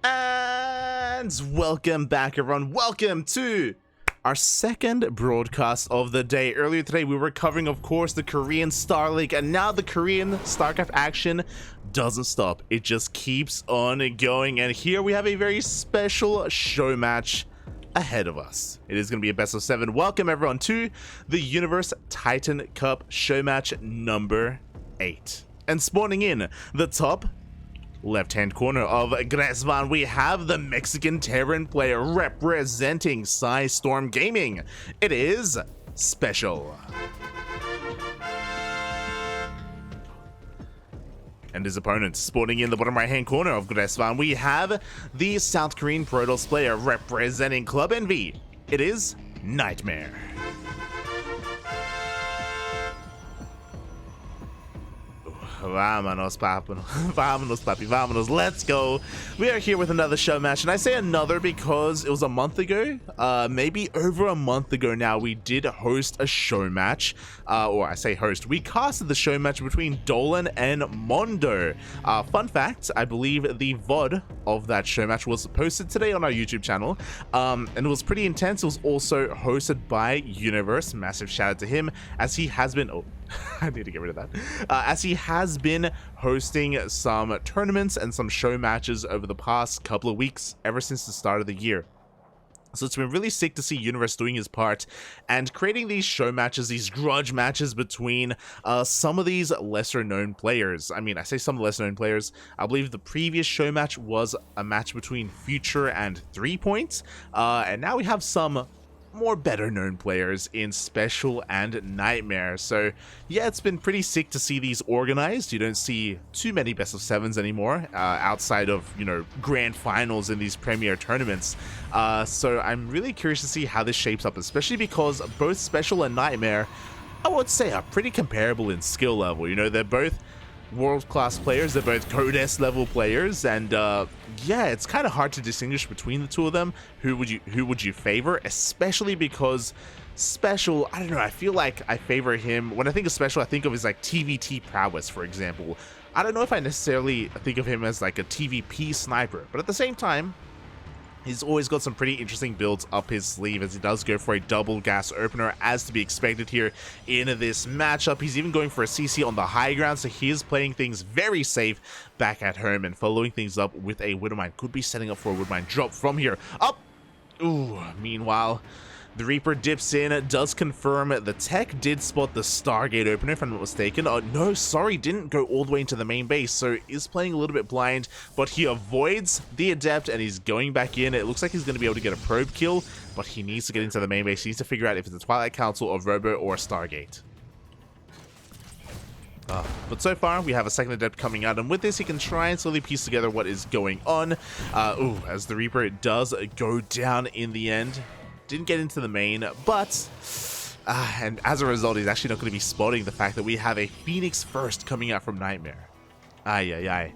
And welcome back, everyone. Welcome to our second broadcast of the day. Earlier today, we were covering, of course, the Korean Star League, and now the Korean StarCraft action doesn't stop. It just keeps on going, and here we have a very special show match ahead of us. It is going to be a best of 7. Welcome, everyone, to the Universe Titan Cup show match number 8. And spawning in the top left-hand corner of Gresvan, we have the Mexican Terran player representing Storm Gaming. It is SpeCial. And his opponent spawning in the bottom right-hand corner of Gresvan, we have the South Korean Protoss player representing Club Envy. It is NightMare. Vámonos, papi, vámonos, let's go. We are here with another show match, and I say another because it was a month ago, maybe over a month ago now, we did host a show match, or I say host, we casted the show match between Dolan and Mondo. Fun fact, I believe the VOD of that show match was posted today on our YouTube channel, and it was pretty intense. It was also hosted by Universe, massive shout out to him, as he has been, I need to get rid of that. As he has been hosting some tournaments and some show matches over the past couple of weeks, ever since the start of the year. So it's been really sick to see Universe doing his part and creating these show matches, these grudge matches between some of these lesser known players. I mean, I say some lesser known players. I believe the previous show match was a match between Future and 3 Point. And now we have some more better known players in SpeCial and NightMare. So yeah, it's been pretty sick to see these organized. You don't see too many best of 7s anymore, outside of, you know, grand finals in these premier tournaments. So I'm really curious to see how this shapes up, especially because both SpeCial and NightMare, I would say, are pretty comparable in skill level. You know, they're both world-class players, they're both Codes level players, and yeah, it's kind of hard to distinguish between the two of them. Who would you favor, especially because SpeCial, I don't know, I feel like I favor him. When I think of SpeCial, I think of his like TvT prowess, for example. I don't know if I necessarily think of him as like a TvP sniper, but at the same time, he's always got some pretty interesting builds up his sleeve, as he does go for a double gas opener, as to be expected here in this matchup. He's even going for a CC on the high ground, so he is playing things very safe back at home and following things up with a Widowmine. Could be setting up for a Widowmine drop from here. Up! Ooh, meanwhile, the Reaper dips in, does confirm the tech did spot the Stargate opener, if I'm not mistaken. Oh, no, sorry, didn't go all the way into the main base, so is playing a little bit blind, but he avoids the Adept and he's going back in. It looks like he's going to be able to get a probe kill, but he needs to get into the main base. He needs to figure out if it's a Twilight Council, a Robo, or a Stargate. But so far, we have a second Adept coming out, and with this, he can try and slowly piece together what is going on. Ooh, as the Reaper does go down in the end. Didn't get into the main, but and as a result, he's actually not going to be spotting the fact that we have a Phoenix first coming out from NightMare. Ay.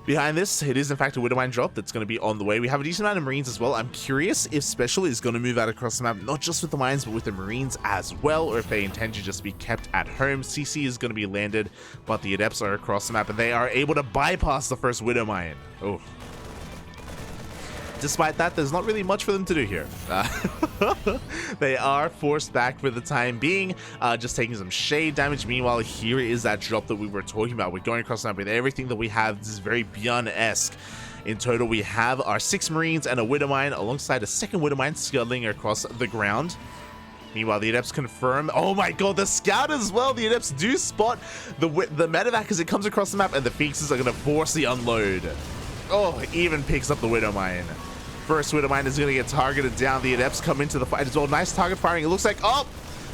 Behind this, it is in fact a Widowmine drop that's going to be on the way. We have a decent amount of Marines as well. I'm curious if SpeCial is going to move out across the map, not just with the mines, but with the Marines as well, or if they intend to just be kept at home. CC is going to be landed, but the Adepts are across the map, and they are able to bypass the first Widowmine. Oh. Despite that, there's not really much for them to do here. They are forced back for the time being, just taking some shade damage. Meanwhile, here is that drop that we were talking about. We're going across the map with everything that we have. This is very Beyond-esque. In total, we have our 6 Marines and a Widowmine, alongside a second Widowmine scuttling across the ground. Meanwhile, the Adepts confirm. Oh my god, the Scout as well. The Adepts do spot the medevac as it comes across the map, and the Phoenixes are going to force the unload. Oh, even picks up the Widowmine. First Widowmine is going to get targeted down. The Adepts come into the fight as well. Nice target firing. It looks like, oh,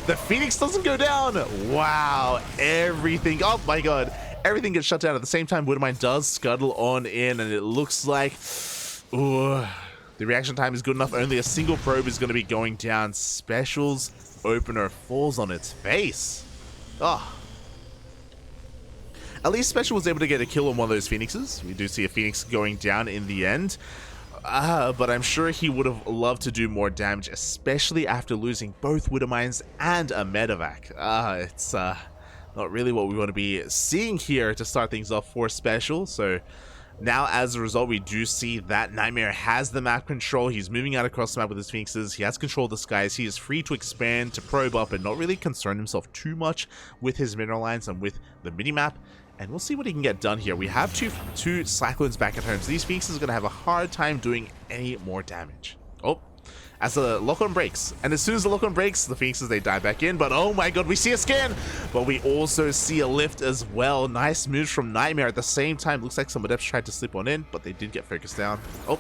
the Phoenix doesn't go down. Wow, everything, oh my god, everything gets shut down. At the same time, Widowmine does scuttle on in, and it looks like, ooh, the reaction time is good enough. Only a single probe is going to be going down. SpeCial's opener falls on its face. Oh. At least SpeCial was able to get a kill on one of those Phoenixes. We do see a Phoenix going down in the end. But I'm sure he would have loved to do more damage, especially after losing both Widowmines and a medevac. It's not really what we want to be seeing here to start things off for SpeCial, so Now, as a result, we do see that NightMare has the map control. He's moving out across the map with his Phoenixes. He has control of the skies. He is free to expand, to probe up, and not really concern himself too much with his mineral lines and with the minimap. And we'll see what he can get done here. We have two Slackloons back at home, so these Phoenixes are going to have a hard time doing any more damage. Oh, as the lock-on breaks. And as soon as the lock-on breaks, the Phoenixes, they die back in. But oh my god, we see a scan! But we also see a lift as well. Nice moves from NightMare. At the same time, looks like some Adepts tried to slip on in, but they did get focused down. Oh,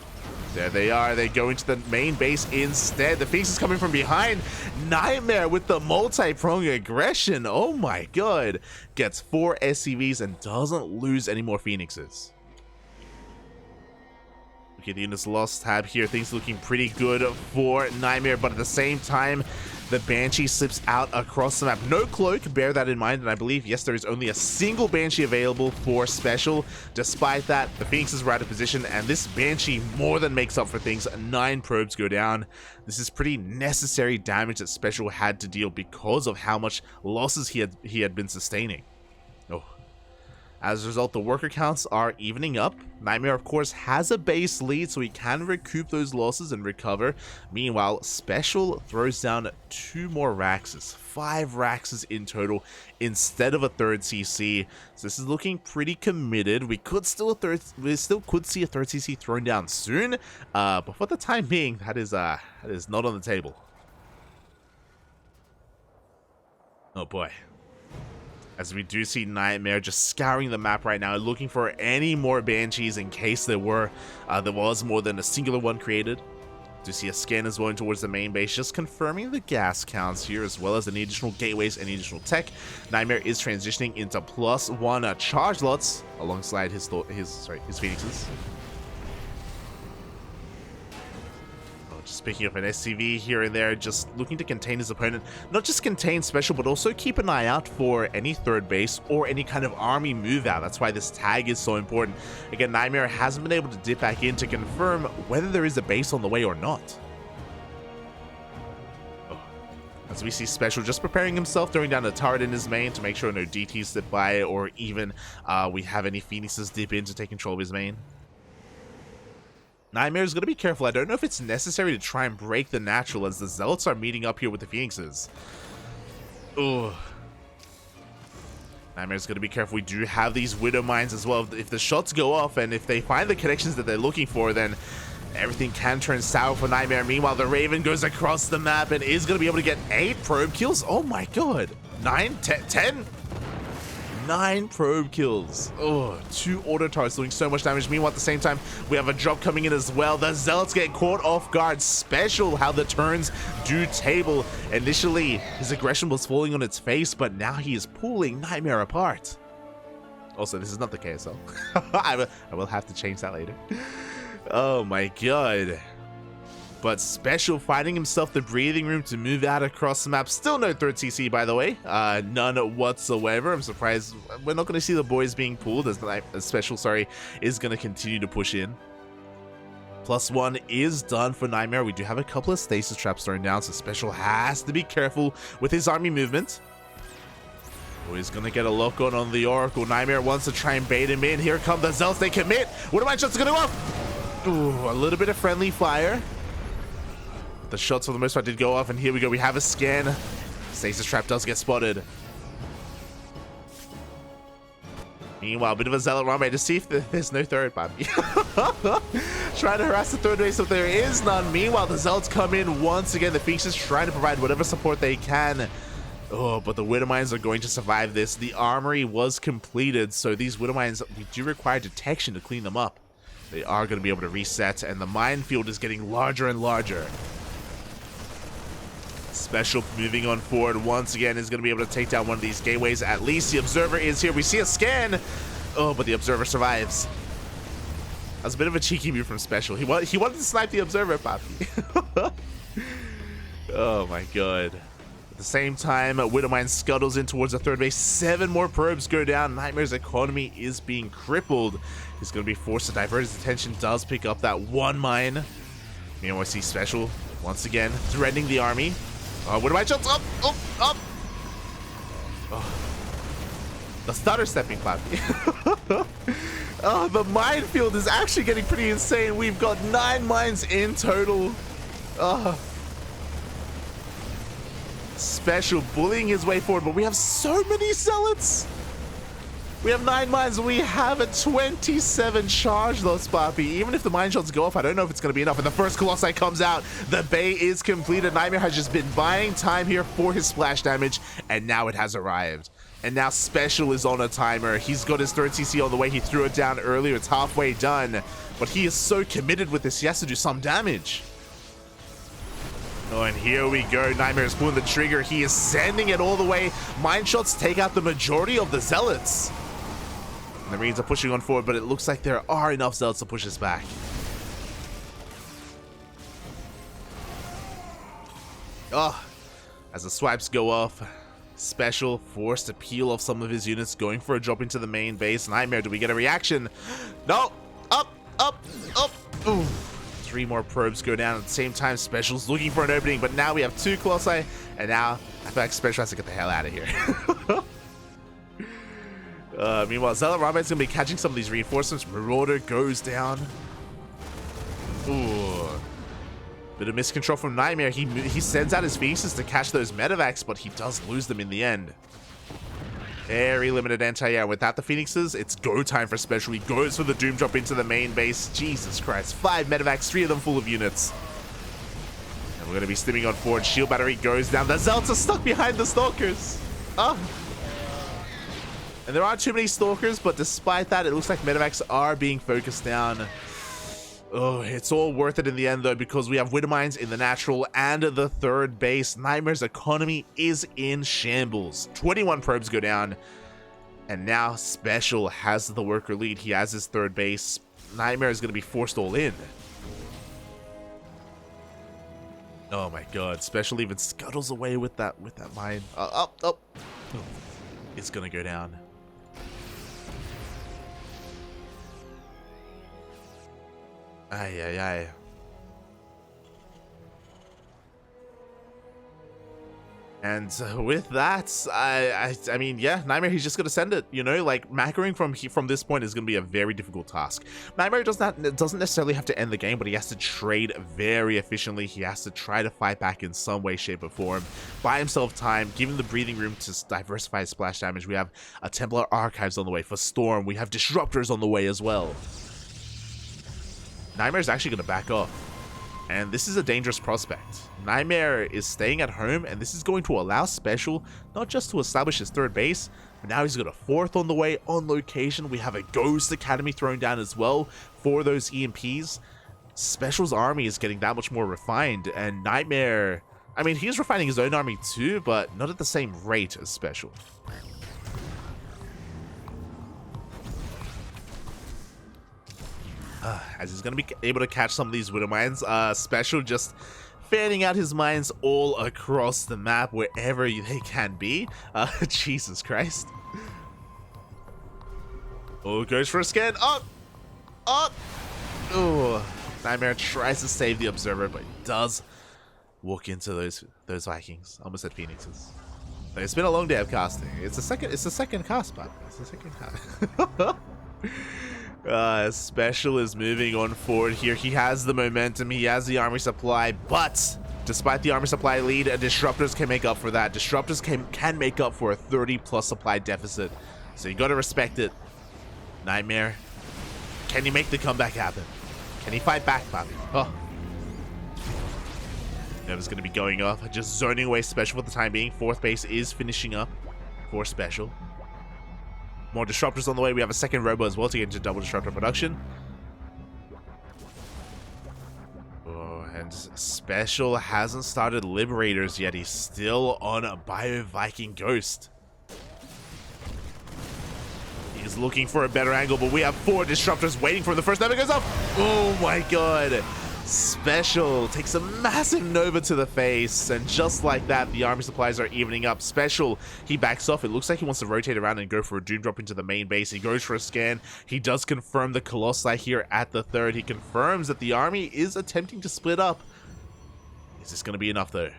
there they are. They go into the main base instead. The Phoenix is coming from behind. NightMare with the multi-prong aggression. Oh my god. Gets 4 SCVs and doesn't lose any more Phoenixes. Okay, the units lost tab here. Things looking pretty good for NightMare, but at the same time, the Banshee slips out across the map. No cloak, bear that in mind, and I believe, yes, there is only a single Banshee available for SpeCial. Despite that, the Phoenixes were out of position, and this Banshee more than makes up for things. 9 probes go down. This is pretty necessary damage that SpeCial had to deal because of how much losses he had been sustaining. Oh. As a result, the worker counts are evening up. NightMare, of course, has a base lead, so he can recoup those losses and recover. Meanwhile, SpeCial throws down 2 more Raxes. 5 Raxes in total instead of a 3rd CC. So this is looking pretty committed. We still could see a 3rd CC thrown down soon. But for the time being, that is not on the table. Oh boy. As we do see NightMare just scouring the map right now, looking for any more Banshees in case there was more than a singular one created. Do see a scan as well towards the main base, just confirming the gas counts here, as well as any additional gateways, any additional tech. NightMare is transitioning into +1 charge lots alongside his Phoenixes. Just picking up an SCV here and there, just looking to contain his opponent. Not just contain SpeCial, but also keep an eye out for any 3rd base or any kind of army move out. That's why this tag is so important. Again, NightMare hasn't been able to dip back in to confirm whether there is a base on the way or not. Oh. As we see SpeCial just preparing himself, throwing down a turret in his main to make sure no DTs slip by, or even we have any Phoenixes dip in to take control of his main. NightMare is going to be careful. I don't know if it's necessary to try and break the natural, as the Zealots are meeting up here with the Phoenixes. Ugh. NightMare is going to be careful. We do have these Widow Mines as well. If the shots go off and if they find the connections that they're looking for, then everything can turn sour for NightMare. Meanwhile, the Raven goes across the map and is going to be able to get 8 probe kills. Oh my god. 9, 10? 9 probe kills. Oh, 2 auto turrets doing so much damage. Meanwhile, at the same time, we have a drop coming in as well. The Zealots get caught off guard. SpeCial how the turns do table. Initially, his aggression was falling on its face, but now he is pulling NightMare apart. Also, this is not the KSL. I will have to change that later. Oh my god. But SpeCial finding himself the breathing room to move out across the map. Still no 3rd CC, by the way. None whatsoever. I'm surprised we're not going to see the boys being pulled, as SpeCial, is going to continue to push in. +1 is done for NightMare. We do have a couple of stasis traps thrown down, so SpeCial has to be careful with his army movement. Oh, he's going to get a lock on the Oracle. NightMare wants to try and bait him in. Here come the Zealots. They commit. What are my shots going to go off? Ooh, a little bit of friendly fire. The shots for the most part did go off, and here we go. We have a scan. Stasis trap does get spotted. Meanwhile, a bit of a Zealot run, to see if there's no 3rd party. Trying to harass the 3rd base if there is none. Meanwhile, the Zealots come in once again. The Phoenixes trying to provide whatever support they can. Oh, but the Widow Mines are going to survive this. The armory was completed, so these Widow Mines, we do require detection to clean them up. They are going to be able to reset, and the minefield is getting larger and larger. SpeCial moving on forward once again is going to be able to take down one of these gateways. At least the Observer is here. We see a scan. Oh, but the Observer survives. That's a bit of a cheeky move from SpeCial. He wanted to snipe the Observer, Papi. Oh my god. At the same time, Widowmine scuttles in towards the 3rd base. 7 more probes go down. NightMare's economy is being crippled. He's going to be forced to divert his attention. Does pick up that 1 mine. Meanwhile, we see SpeCial once again threatening the army. Widowmine shots up, up, up. Oh. The stutter stepping, Clappy. Oh, the minefield is actually getting pretty insane. We've got 9 mines in total. Oh. SpeCial bullying his way forward, but we have so many zealots. We have 9 mines, and we have a 27 charge though, Sparpy. Even if the mine shots go off, I don't know if it's going to be enough. And the first Colossi comes out. The bay is completed. NightMare has just been buying time here for his splash damage, and now it has arrived. And now SpeCial is on a timer. He's got his third CC on the way. He threw it down earlier. It's halfway done. But he is so committed with this. He has to do some damage. Oh, and here we go. NightMare is pulling the trigger. He is sending it all the way. Mine shots take out the majority of the zealots. And the Marines are pushing on forward, but it looks like there are enough zealots to push us back. Oh, as the swipes go off, SpeCial forced to peel off some of his units, going for a drop into the main base. NightMare, do we get a reaction? No! Up! Ooh. 3 more probes go down at the same time. SpeCial's looking for an opening, but now we have 2 Colossi, and now I feel like SpeCial has to get the hell out of here. Meanwhile, Zealot Ramite's going to be catching some of these reinforcements. Marauder goes down. Ooh. Bit of miscontrol from NightMare. He sends out his Phoenixes to catch those medevacs, but he does lose them in the end. Very limited anti-air. Without the Phoenixes, it's go time for SpeCial. He goes for the Doom Drop into the main base. Jesus Christ. 5 medevacs, 3 of them full of units. And we're going to be stimming on forward. Shield battery goes down. The Zealots are stuck behind the Stalkers. Oh. And there aren't too many Stalkers, but despite that, it looks like medevacs are being focused down. Oh, it's all worth it in the end, though, because we have Widow Mines in the natural and the third base. NightMare's economy is in shambles. 21 probes go down, and now SpeCial has the worker lead. He has his third base. NightMare is going to be forced all in. Oh my god, SpeCial even scuttles away with that mine. Up. It's going to go down. Aye. And with that, I mean, yeah, NightMare, he's just gonna send it. You know, like macroing from this point is gonna be a very difficult task. NightMare doesn't necessarily have to end the game, but he has to trade very efficiently. He has to try to fight back in some way, shape, or form. Buy himself time, give him the breathing room to diversify his splash damage. We have a Templar Archives on the way for Storm. We have Disruptors on the way as well. NightMare's actually going to back off, and this is a dangerous prospect. NightMare is staying at home, and this is going to allow SpeCial not just to establish his third base, but now he's got a 4th on the way on location. We have a Ghost Academy thrown down as well for those EMPs. SpeCial's army is getting that much more refined, and NightMare, I mean, he's refining his own army too, but not at the same rate as SpeCial. As he's going to be able to catch some of these Widow Mines. SpeCial just fanning out his mines all across the map wherever they can be. Jesus Christ. Oh, goes for a scan. Up! Oh, NightMare tries to save the Observer, but he does walk into those Vikings. Almost said Phoenixes. It's been a long day of casting. It's the second cast, but it's the second cast. SpeCial is moving on forward here. He has the momentum. He has the army supply, but despite the army supply lead, Disruptors can make up for that. Disruptors can make up for a 30+ supply deficit. So you got to respect it. NightMare, can he make the comeback happen? Can he fight back, Bobby? Oh. Never's going to be going off. Just zoning away SpeCial for the time being. 4th base is finishing up for SpeCial. More Disruptors on the way. We have a 2nd Robo as well to get into double Disruptor production. Oh, and SpeCial hasn't started Liberators yet. He's still on a Bio-Viking Ghost. He's looking for a better angle, but we have 4 Disruptors waiting for him. The first Nova goes up. Oh my god. SpeCial takes a massive Nova to the face, and just like that, the army supplies are evening up. SpeCial, he backs off. It looks like he wants to rotate around and go for a Doom Drop into the main base. He goes for a scan. He does confirm the Colossi here at the 3rd. He confirms that the army is attempting to split up. Is this going to be enough, though?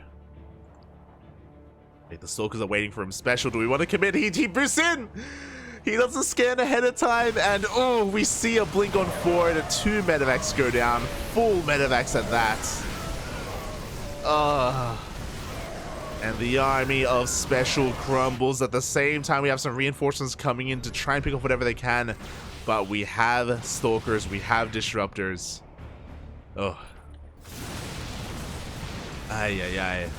The Stalkers are waiting for him. SpeCial, do we want to commit? He boosts in! He doesn't scan ahead of time, and oh, we see a blink on forward and 2 medevacs go down. Full medevacs at that. And the army of SpeCial crumbles. At the same time, we have some reinforcements coming in to try and pick up whatever they can. But we have Stalkers, we have Disruptors. Oh. Ay, ay, ay.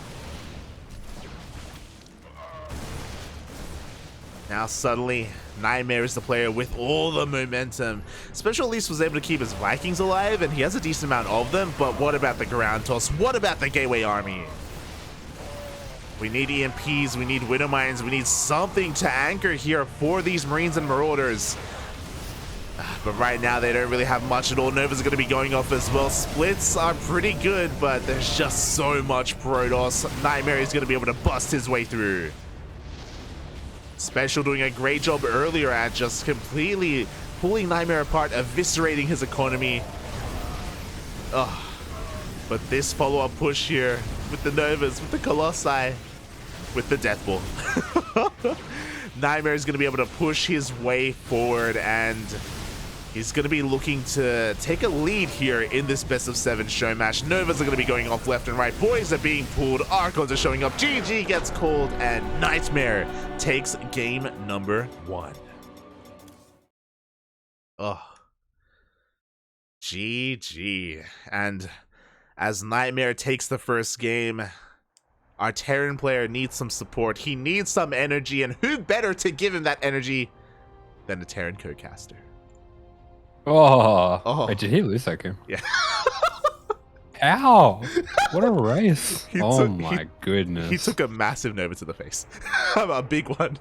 Now suddenly, NightMare is the player with all the momentum. SpeCial at least was able to keep his Vikings alive, and he has a decent amount of them, but what about the ground toss? What about the Gateway Army? We need EMPs, we need Widow Mines, we need something to anchor here for these Marines and Marauders. But right now, they don't really have much at all. Nova's going to be going off as well. Splits are pretty good, but there's just so much Protoss. NightMare is going to be able to bust his way through. SpeCial doing a great job earlier at just completely pulling NightMare apart, eviscerating his economy. But this follow-up push here with the Novas, with the Colossi, with the Death Ball. NightMare is going to be able to push his way forward, and he's going to be looking to take a lead here in this best of 7 show match. Novas are going to be going off left and right. Boys are being pulled. Archons are showing up. GG gets called, and NightMare takes game number 1. Oh. GG. And as NightMare takes the first game, our Terran player needs some support. He needs some energy, and who better to give him that energy than the Terran co-caster? Oh. Wait, did he lose that game? Yeah. Ow! What a race! My goodness. He took a massive Nova to the face. A big one.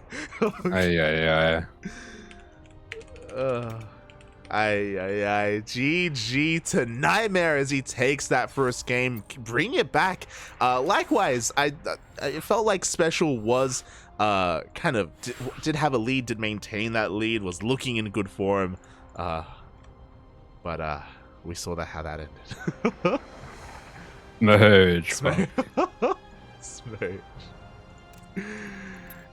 GG to NightMare as he takes that first game. Bring it back. Likewise, I felt like SpeCial was kind of did have a lead, did maintain that lead, was looking in good form. But we saw that how that ended. Merge. Smurge.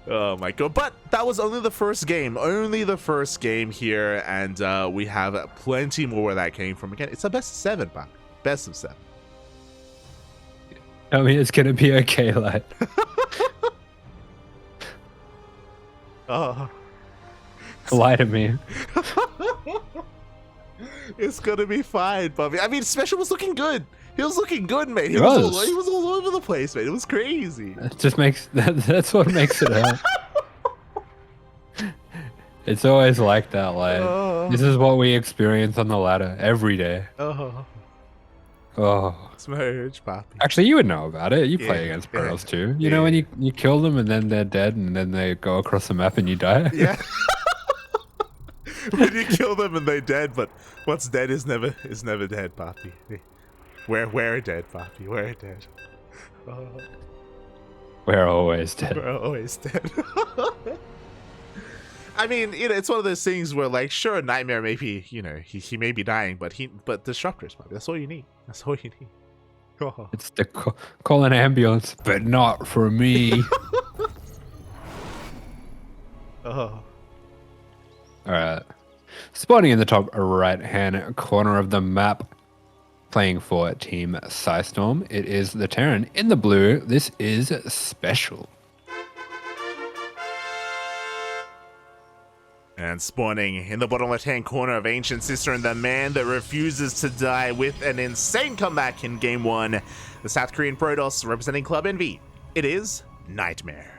Oh my god, but that was only the first game. Only the first game here, and we have plenty more where that came from. Again, it's a best of 7, man. Best of 7. I mean, it's gonna be okay, lad. Oh. Lie to me. It's gonna be fine, Bobby. I mean, SpeCial was looking good. He was looking good, mate. He was all over the place, mate. It was crazy. It just makes that's what makes it hurt. It's always like that, lad. This is what we experience on the ladder every day. Smurge, Poppy. Actually, you would know about it. You play against pros too. You know when you kill them and then they're dead and then they go across the map and you die? Yeah. When you kill them and they're dead, but what's dead is never dead, Poppy. We're dead, Poppy. We're dead. We're always dead. We're always dead. I mean, you know, it's one of those things where, like, sure, NightMare maybe, you know, he may be dying, but Disruptors, Poppy. That's all you need. That's all you need. It's the call an ambulance, but not for me. Alright. Spawning in the top right-hand corner of the map, playing for Team Psystorm, it is the Terran in the blue. This is SpeCial. And spawning in the bottom left-hand corner of Ancient Sister and the man that refuses to die with an insane comeback in Game 1, the South Korean Protoss representing Club Envy. It is NightMare.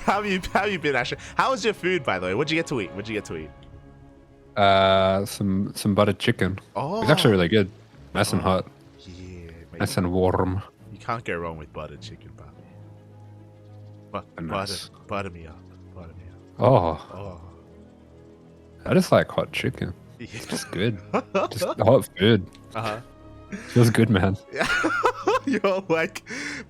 How have you been, Asher? How was your food, by the way? What'd you get to eat? Some buttered chicken. Oh, it's actually really good. Nice and hot. Yeah, mate. Nice and warm. You can't go wrong with buttered chicken, Bobby. Butter me up. Oh. I just like hot chicken. Yeah. It's just good. Just hot food. Feels good, man. You're like,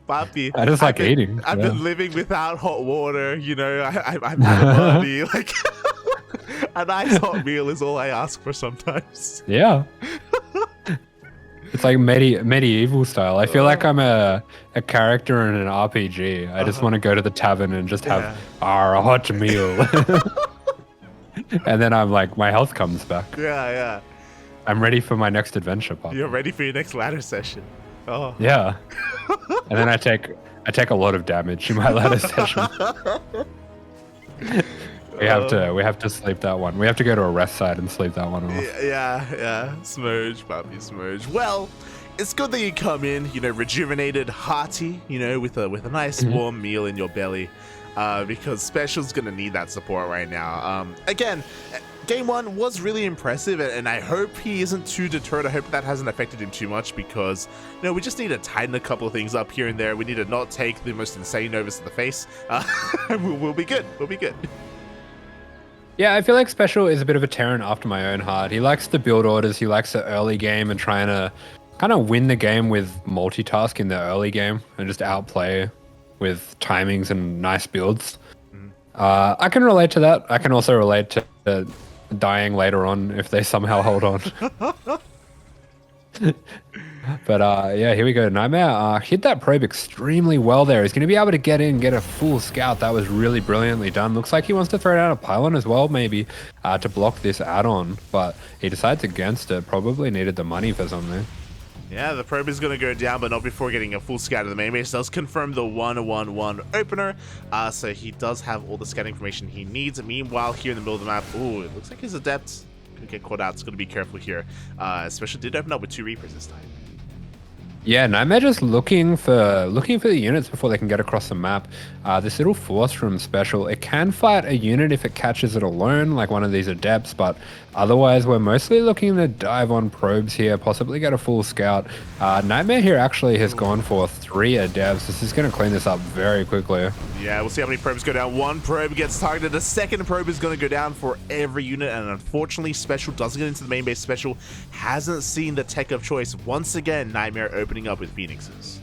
Papi. I just like eating. I've been living without hot water, you know. I'm had a party. Like, A nice hot meal is all I ask for sometimes. Yeah. It's like medieval style. I feel like I'm a character in an RPG. I just want to go to the tavern and just have a hot meal. And then I'm like, my health comes back. Yeah. I'm ready for my next adventure, Pop. You're ready for your next ladder session. Oh. Yeah. And then I take a lot of damage in my ladder session. We have to sleep that one. We have to go to a rest site and sleep that one off. Yeah. Smurge, puppy, smurge. Well, it's good that you come in, rejuvenated, hearty, with a nice warm meal in your belly, because Special's gonna need that support right now. Again, game one was really impressive, and I hope he isn't too deterred. I hope that hasn't affected him too much, because we just need to tighten a couple of things up here and there. We need to not take the most insane Novus to the face. We'll be good. We'll be good. Yeah, I feel like Special is a bit of a Terran after my own heart. He likes the build orders. He likes the early game and trying to kind of win the game with multitask in the early game and just outplay with timings and nice builds. I can relate to that. I can also relate to dying later on if they somehow hold on. But yeah, here we go. NightMare hit that probe extremely well there. He's going to be able to get in, get a full scout. That was really brilliantly done. Looks like he wants to throw down a pylon as well, maybe, to block this add-on. But he decides against it. Probably needed the money for something. Yeah, the probe is going to go down, but not before getting a full scout of the main base. Does confirm the 1-1-1 opener, so he does have all the scout information he needs. Meanwhile, here in the middle of the map, ooh, it looks like his adept could get caught out. It's going to be careful here. Especially did open up with 2 Reapers this time. Yeah, NightMare just looking for the units before they can get across the map. This little force from Special, it can fight a unit if it catches it alone, like one of these adepts, but otherwise we're mostly looking to dive on probes here, possibly get a full scout. NightMare here actually has gone for 3 adepts. This is going to clean this up very quickly. Yeah, we'll see how many probes go down. 1 probe gets targeted. A second probe is going to go down for every unit, and unfortunately Special doesn't get into the main base. Special hasn't seen the tech of choice. Once again, NightMare opening up with Phoenixes.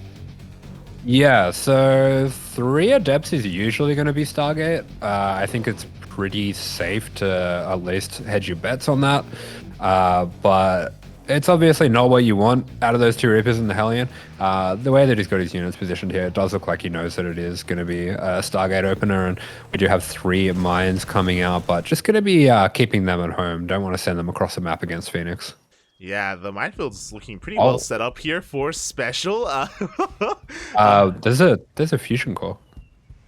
Yeah, so 3 adepts is usually going to be Stargate. I think it's pretty safe to at least hedge your bets on that. But it's obviously not what you want out of those 2 Reapers and the Hellion. The way that he's got his units positioned here, it does look like he knows that it is going to be a Stargate opener, and we do have 3 mines coming out, but just going to be keeping them at home. Don't want to send them across the map against Phoenix. Yeah, the minefield's looking pretty well set up here for Special. There's a fusion core.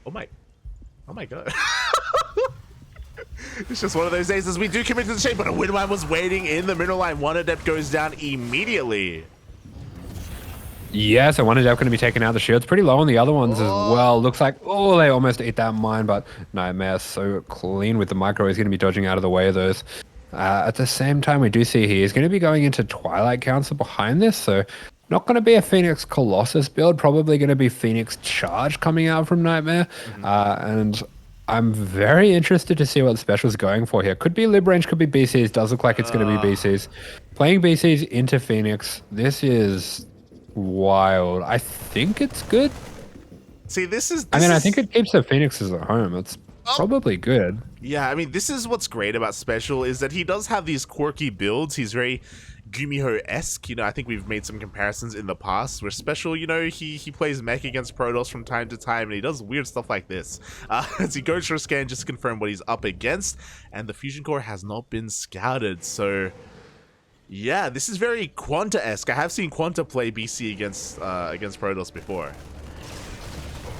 Oh my god. It's just one of those days as we do commit to the shape, but a Windmine was waiting in the middle line. 1 adept goes down immediately. Yeah, so 1 adept going to be taking out. The shield's pretty low on the other ones as well. Looks like, they almost ate that mine, but NightMare so clean with the micro. He's going to be dodging out of the way of those. At the same time, we do see he is going to be going into Twilight Council behind this, so not going to be a Phoenix Colossus build, probably going to be Phoenix Charge coming out from NightMare, and I'm very interested to see what Special's going for here. Could be Lib Range, could be BCs, does look like it's going to be BCs. Playing BCs into Phoenix, this is wild. I think it's good. See, I think it keeps the Phoenixes at home. It's probably good. Yeah, I mean, this is what's great about Special, is that he does have these quirky builds. He's very Gumiho-esque. I think we've made some comparisons in the past where Special, he plays mech against Protoss from time to time, and he does weird stuff like this. As he goes for a scan, just to confirm what he's up against, and the Fusion Core has not been scouted, so yeah, this is very Quanta-esque. I have seen Quanta play BC against Protoss before.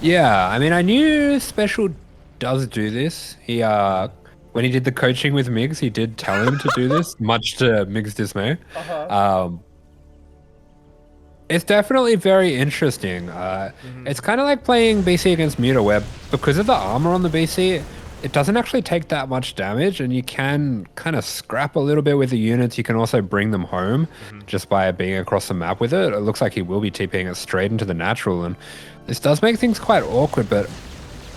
Yeah, I mean, I knew Special does do this. He when he did the coaching with Migs, he did tell him to do this, much to Migs' dismay. It's definitely very interesting. It's kind of like playing BC against Muta, where because of the armor on the BC, it doesn't actually take that much damage, and you can kind of scrap a little bit with the units. You can also bring them home just by being across the map with it. It looks like he will be TPing it straight into the natural, and this does make things quite awkward, but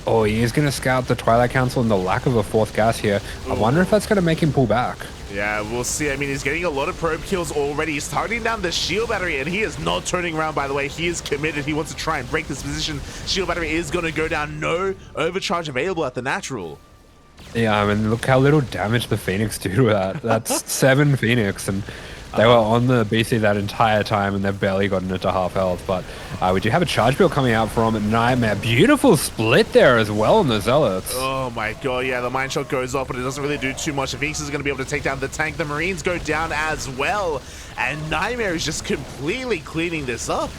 he is going to scout the Twilight Council and the lack of a 4th gas here. I wonder if that's going to make him pull back. Yeah, we'll see. I mean, he's getting a lot of probe kills already. He's targeting down the shield battery, and he is not turning around, by the way. He is committed. He wants to try and break this position. Shield battery is going to go down. No overcharge available at the natural. Yeah, I mean, look how little damage the Phoenix do to that. That's 7 Phoenix, and they were on the BC that entire time, and they've barely gotten it to half health. But we do have a charge build coming out from NightMare. Beautiful split there as well on the Zealots. Oh my god, yeah, the mine shot goes off, but it doesn't really do too much. The Phoenix is going to be able to take down the tank. The Marines go down as well, and NightMare is just completely cleaning this up.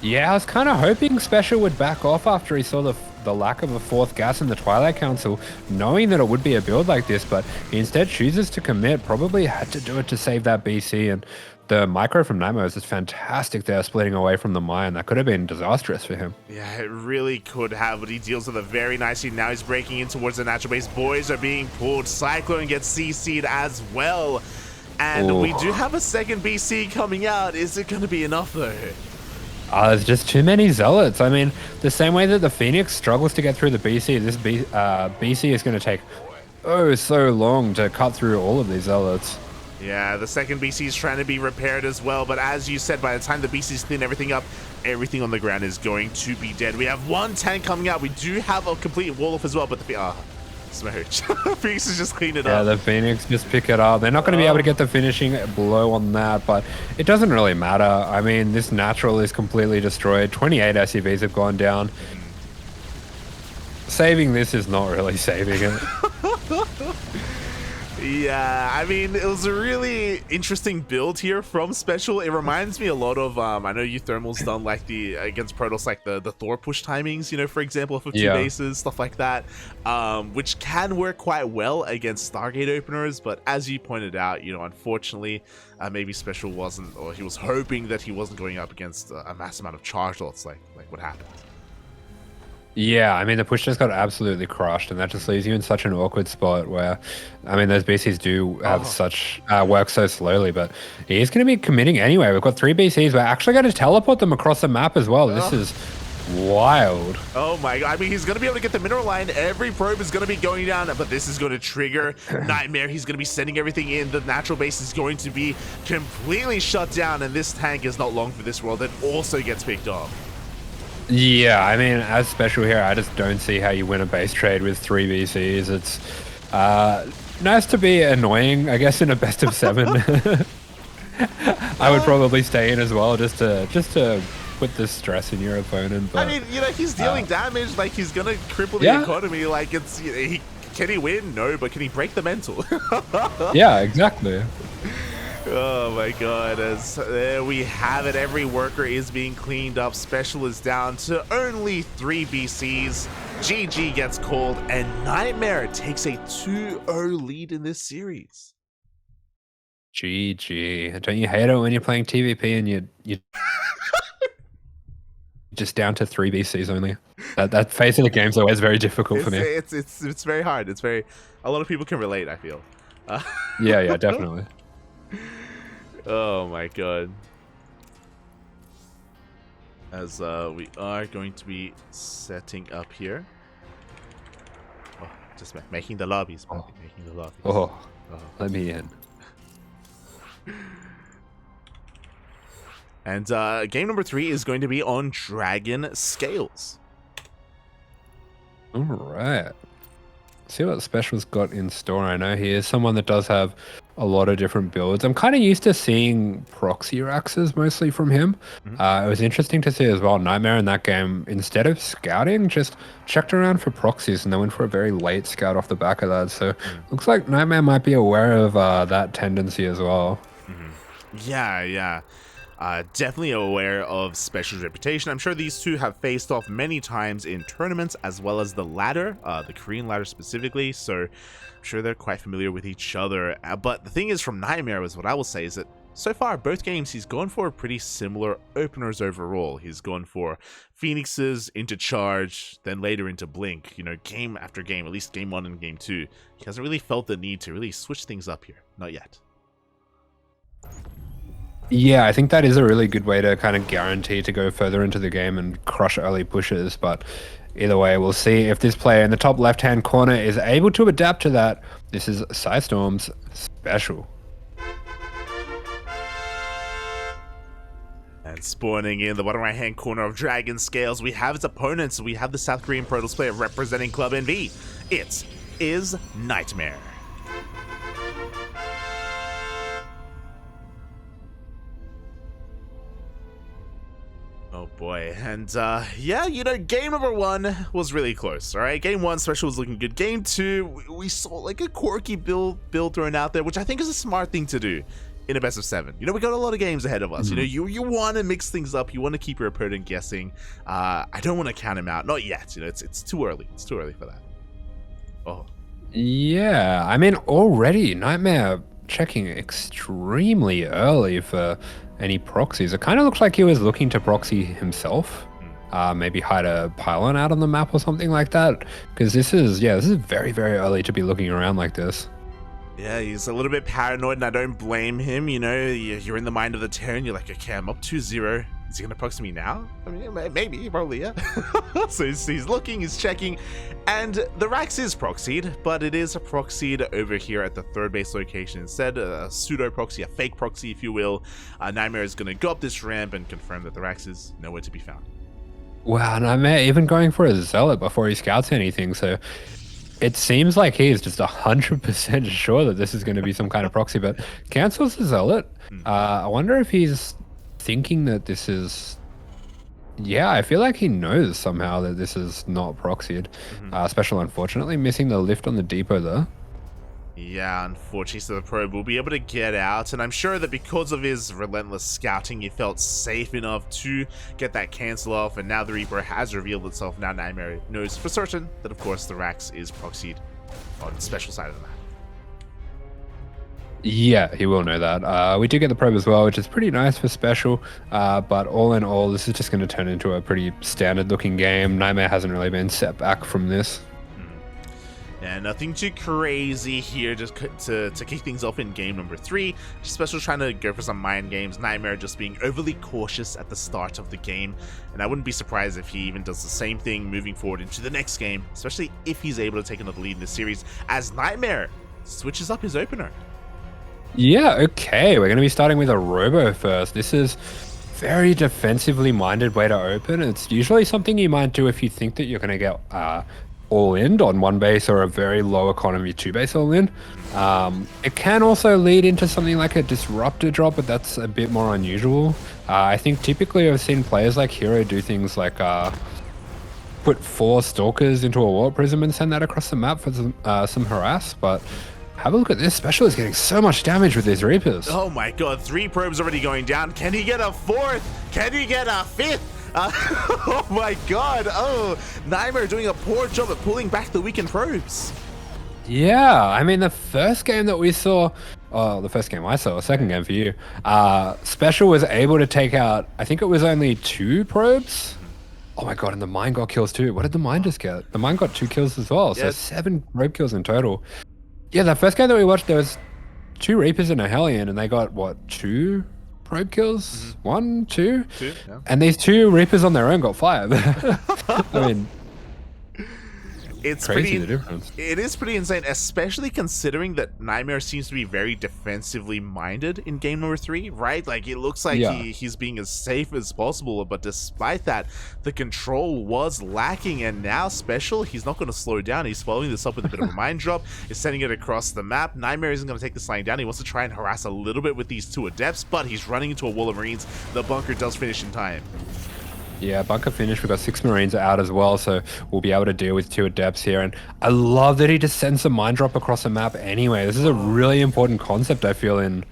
Yeah, I was kind of hoping SpeCial would back off after he saw the lack of a 4th gas in the Twilight Council, knowing that it would be a build like this, but he instead chooses to commit. Probably had to do it to save that BC, and the micro from NightMare is just fantastic there, splitting away from the mine. That could have been disastrous for him. Yeah, it really could have, but he deals with it very nicely. Now he's breaking in towards the natural base. Boys are being pulled. Cyclone gets CC'd as well. And we do have a second BC coming out. Is it going to be enough, though? There's just too many Zealots. I mean, the same way that the Phoenix struggles to get through the BC, this BC is going to take so long to cut through all of these Zealots. Yeah, the second BC is trying to be repaired as well, but as you said, by the time the BCs clean everything up, everything on the ground is going to be dead. We have one tank coming out. We do have a complete wall-off as well, but the Smooch. Phoenix is just clean it up. Yeah, the Phoenix just pick it up. They're not going to be able to get the finishing blow on that, but it doesn't really matter. I mean, this natural is completely destroyed. 28 SUVs have gone down. Saving this is not really saving it. Yeah, I mean, it was a really interesting build here from SpeCial. It reminds me a lot of, I know Euthermal's done like against Protoss, like the Thor push timings, you know, for example, for 2 bases, stuff like that, which can work quite well against Stargate openers. But as you pointed out, you know, unfortunately, maybe SpeCial wasn't, or he was hoping that he wasn't going up against a mass amount of charge lots like what happened. Yeah, I mean, the push just got absolutely crushed, and that just leaves you in such an awkward spot where, I mean, those BCs do have such work so slowly, but he is going to be committing anyway. We've got 3 BCs. We're actually going to teleport them across the map as well. This is wild. Oh my god. I mean, he's going to be able to get the mineral line. Every probe is going to be going down, but this is going to trigger NightMare. He's going to be sending everything in. The natural base is going to be completely shut down, and this tank is not long for this world. It also gets picked off. Yeah, I mean, as SpeCial here, I just don't see how you win a base trade with 3 BCs. It's nice to be annoying, I guess, in a best of 7. I would probably stay in as well, just to put the stress in your opponent. But, I mean, you know, he's dealing damage, like he's gonna cripple the economy. Like, it's, you know, can he win? No, but can he break the mental? Yeah, exactly. Oh my god, as there we have it. Every worker is being cleaned up. SpeCial is down to only 3 BCs. GG gets called, and NightMare takes a 2-0 lead in this series. GG. Don't you hate it when you're playing TvP and you just down to 3 BCs only? That phase of the game's always very difficult for me. It's very hard. It's very, a lot of people can relate, I feel. Yeah, definitely. Oh my god. As we are going to be setting up here. Oh, just making the lobbies, making the lobbies. Oh, let me in. And game number 3 is going to be on Dragon Scales. All right. See what SpeCial's got in store. I know he is someone that does have a lot of different builds. I'm kind of used to seeing proxy Raxes mostly from him. It was interesting to see as well. NightMare in that game, instead of scouting, just checked around for proxies, and they went for a very late scout off the back of that. So looks like NightMare might be aware of that tendency as well. Yeah. Definitely aware of SpeCial's reputation. I'm sure these two have faced off many times in tournaments, as well as the ladder, the Korean ladder specifically, so I'm sure they're quite familiar with each other. But the thing is, from NightMare, is what I will say is that so far, both games, he's gone for pretty similar openers overall. He's gone for Phoenixes into Charge, then later into Blink, you know, game after game, at least game 1 and game 2. He hasn't really felt the need to really switch things up here. Not yet. Yeah, I think that is a really good way to kind of guarantee to go further into the game and crush early pushes. But either way, we'll see if this player in the top left-hand corner is able to adapt to that. This is Psystorm's SpeCial. And spawning in the bottom right-hand corner of Dragon Scales, we have his opponents. We have the South Korean Protoss player representing Club NV. It's is NightMare. Oh boy, and yeah, you know, game number 1 was really close, all right? Game 1, Special was looking good. Game 2, we saw like a quirky build thrown out there, which I think is a smart thing to do in a best of 7. You know, we got a lot of games ahead of us. You know, you want to mix things up, you want to keep your opponent guessing. I don't want to count him out, not yet. You know, it's too early. It's too early for that. Oh. Yeah, I mean, already NightMare checking extremely early for any proxies. It kind of looks like he was looking to proxy himself. Maybe hide a pylon out on the map or something like that. Because this is very, very early to be looking around like this. Yeah, he's a little bit paranoid, and I don't blame him. You know, you're in the mind of the Terran. You're like, okay, I'm up 2-0. Is he gonna proxy me now? I mean, maybe, probably, yeah. So he's looking, he's checking, and the Rax is proxied, but it is proxied over here at the 3rd base location instead. A pseudo proxy, a fake proxy, if you will. NightMare is gonna go up this ramp and confirm that the Rax is nowhere to be found. Wow, NightMare even going for a zealot before he scouts anything. So it seems like he is just 100% sure that this is going to be some kind of proxy, but cancels the zealot. I wonder if he's thinking that this is... Yeah, I feel like he knows somehow that this is not proxied. Special, unfortunately, missing the lift on the depot there. Yeah, unfortunately, so the probe will be able to get out, and I'm sure that because of his relentless scouting, he felt safe enough to get that cancel off, and now the Reaper has revealed itself. Now NightMare knows for certain that, of course, the Rax is proxied on the Special side of the map. Yeah, he will know that. We do get the probe as well, which is pretty nice for Special, but all in all, this is just going to turn into a pretty standard-looking game. NightMare hasn't really been set back from this. Yeah, nothing too crazy here, just to kick things off in game number 3. Special trying to go for some mind games. NightMare just being overly cautious at the start of the game, and I wouldn't be surprised if he even does the same thing moving forward into the next game, especially if he's able to take another lead in this series, as NightMare switches up his opener. Yeah, okay, we're going to be starting with a Robo first. This is very defensively minded way to open. It's usually something you might do if you think that you're going to get all in on 1 base or a very low economy 2 base all in. It can also lead into something like a disruptor drop, but that's a bit more unusual. I think typically I've seen players like Hero do things like put 4 stalkers into a warp prism and send that across the map for some harass, but have a look at this. Special is getting so much damage with these Reapers. Oh my god, 3 probes already going down. Can he get a 4th? Can he get a 5th? Oh my god. Oh, NightMare doing a poor job at pulling back the weakened probes. Yeah, I mean, the first game that we saw, the first game I saw, second game for you, Special was able to take out, I think it was only 2 probes. Oh my god, and the mine got kills too. What did the mine just get? The mine got 2 kills as well, so 7 probe kills in total. Yeah, the first game that we watched, there was 2 Reapers and a Hellion, and they got, what, 2 probe kills? 1, 2? 2, yeah. And these 2 Reapers on their own got 5. I mean... It's crazy, pretty, the difference. it is pretty insane, especially considering that NightMare seems to be very defensively minded in game number 3, right? Like, it looks like he's being as safe as possible, but despite that, the control was lacking, and now Special, he's not going to slow down. He's following this up with a bit of a mind drop. He's sending it across the map. NightMare isn't going to take this line down. He wants to try and harass a little bit with these 2 Adepts, but he's running into a wall of Marines. The bunker does finish in time. Yeah, bunker finish. We've got 6 Marines out as well, so we'll be able to deal with 2 Adepts here. And I love that he just sends a mine drop across the map anyway. This is a really important concept, I feel, in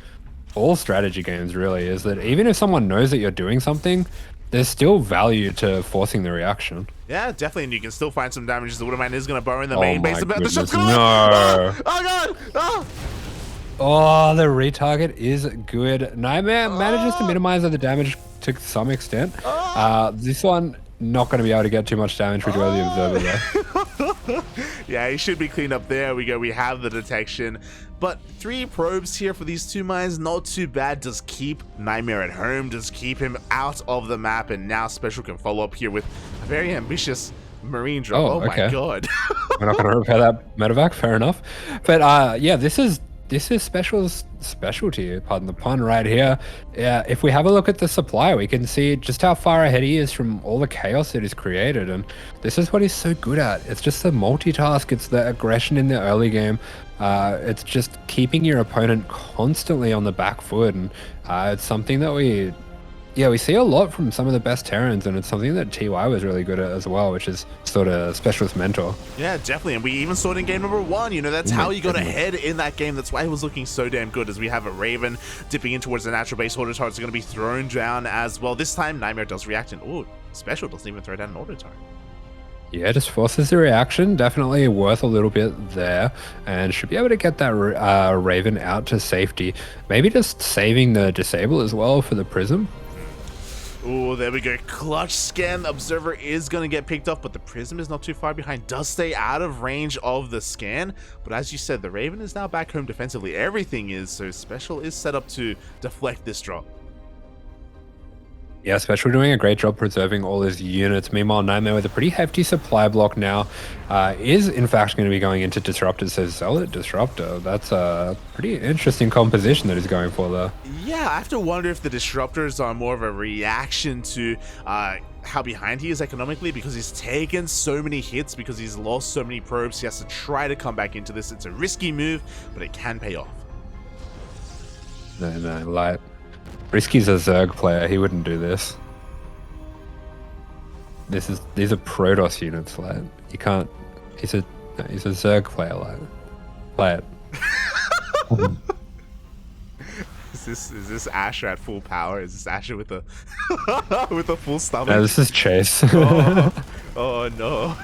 all strategy games, really, is that even if someone knows that you're doing something, there's still value to forcing the reaction. Yeah, definitely, and you can still find some damage. The Woodmine is going to burrow in the main base. The shot's no. Oh god! Oh! Oh, the retarget is good. NightMare manages to minimize the damage to some extent. This one, not going to be able to get too much damage with the Observer there. Yeah, he should be cleaned up. There we go. We have the detection. But 3 probes here for these 2 mines, not too bad. Does keep NightMare at home, does keep him out of the map, and now Special can follow up here with a very ambitious Marine drop. Oh my god. We're not going to repair that medevac, fair enough. But yeah, this is this is Special's specialty, pardon the pun, right here. Yeah, if we have a look at the supply, we can see just how far ahead he is from all the chaos that is created, and this is what he's so good at. It's just the multitask, it's the aggression in the early game. It's just keeping your opponent constantly on the back foot, and it's something that we see a lot from some of the best Terrans, and it's something that TY was really good at as well, which is sort of Specialist mentor. Yeah, definitely. And we even saw it in game number 1. You know, that's how he got ahead in that game. That's why he was looking so damn good, as we have a Raven dipping in towards the natural base. Auto turrets are going to be thrown down as well. This time, NightMare does react, and Special doesn't even throw down an auto turret. Yeah, just forces the reaction. Definitely worth a little bit there, and should be able to get that Raven out to safety. Maybe just saving the disable as well for the Prism. Oh, there we go. Clutch scan. The Observer is going to get picked up, but the Prism is not too far behind. Does stay out of range of the scan. But as you said, the Raven is now back home defensively. Everything is, so Special is set up to deflect this drop. Yeah, Special doing a great job preserving all his units. Meanwhile, NightMare with a pretty hefty supply block now is in fact going to be going into Disruptor. So Zealot Disruptor, that's a pretty interesting composition that he's going for there. Yeah, I have to wonder if the Disruptors are more of a reaction to how behind he is economically, because he's taken so many hits, because he's lost so many probes. He has to try to come back into this. It's a risky move, but it can pay off. No, like... Risky's a Zerg player, he wouldn't do this. These are Protoss units, like you can't. He's a Zerg player, like play it. Is this Asher at full power? Is this Asher with a with a full stomach? No, this is Chase. Oh no.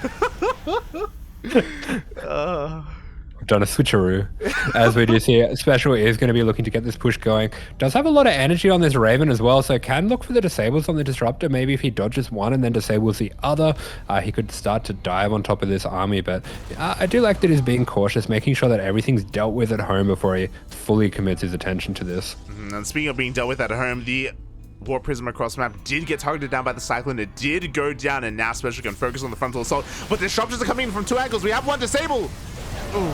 Done a switcheroo. As we do see, Special is going to be looking to get this push going. Does have a lot of energy on this Raven as well, so can look for the disables on the Disruptor. Maybe if he dodges one and then disables the other, he could start to dive on top of this army. But I do like that he's being cautious, making sure that everything's dealt with at home before he fully commits his attention to this. And speaking of being dealt with at home, the Warp Prism across map did get targeted down by the Cyclone. It did go down, and now Special can focus on the frontal assault. But Disruptors are coming in from 2 angles. We have one disable.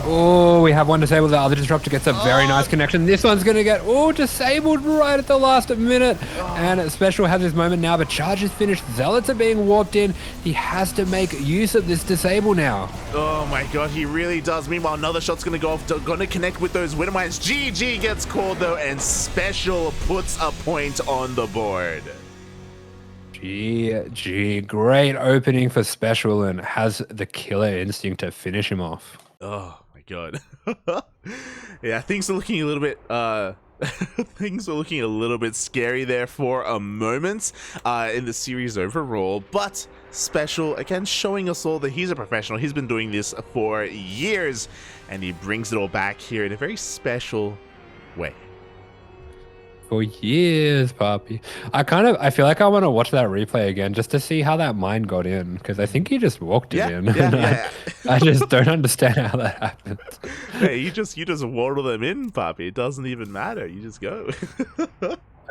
Oh, we have one disabled. The other Disruptor gets a very nice connection. This one's going to get disabled right at the last minute. And Special has his moment now, but charge is finished. Zealots are being warped in. He has to make use of this disable now. Oh my god, he really does. Meanwhile, another shot's going to go off, going to connect with those Widowmines. GG gets called though, and Special puts a point on the board. GG. Great opening for Special, and has the killer instinct to finish him off. Oh my god. Yeah, things are looking a little bit things are looking a little bit scary there for a moment in the series overall, but Special again showing us all that he's a professional. He's been doing this for years, and he brings it all back here in a very special way. For years, Poppy. I feel like I want to watch that replay again just to see how that mine got in, because I think he just walked it in. Yeah. I just don't understand how that happened. Hey, you just waddle them in, Poppy. It doesn't even matter. You just go.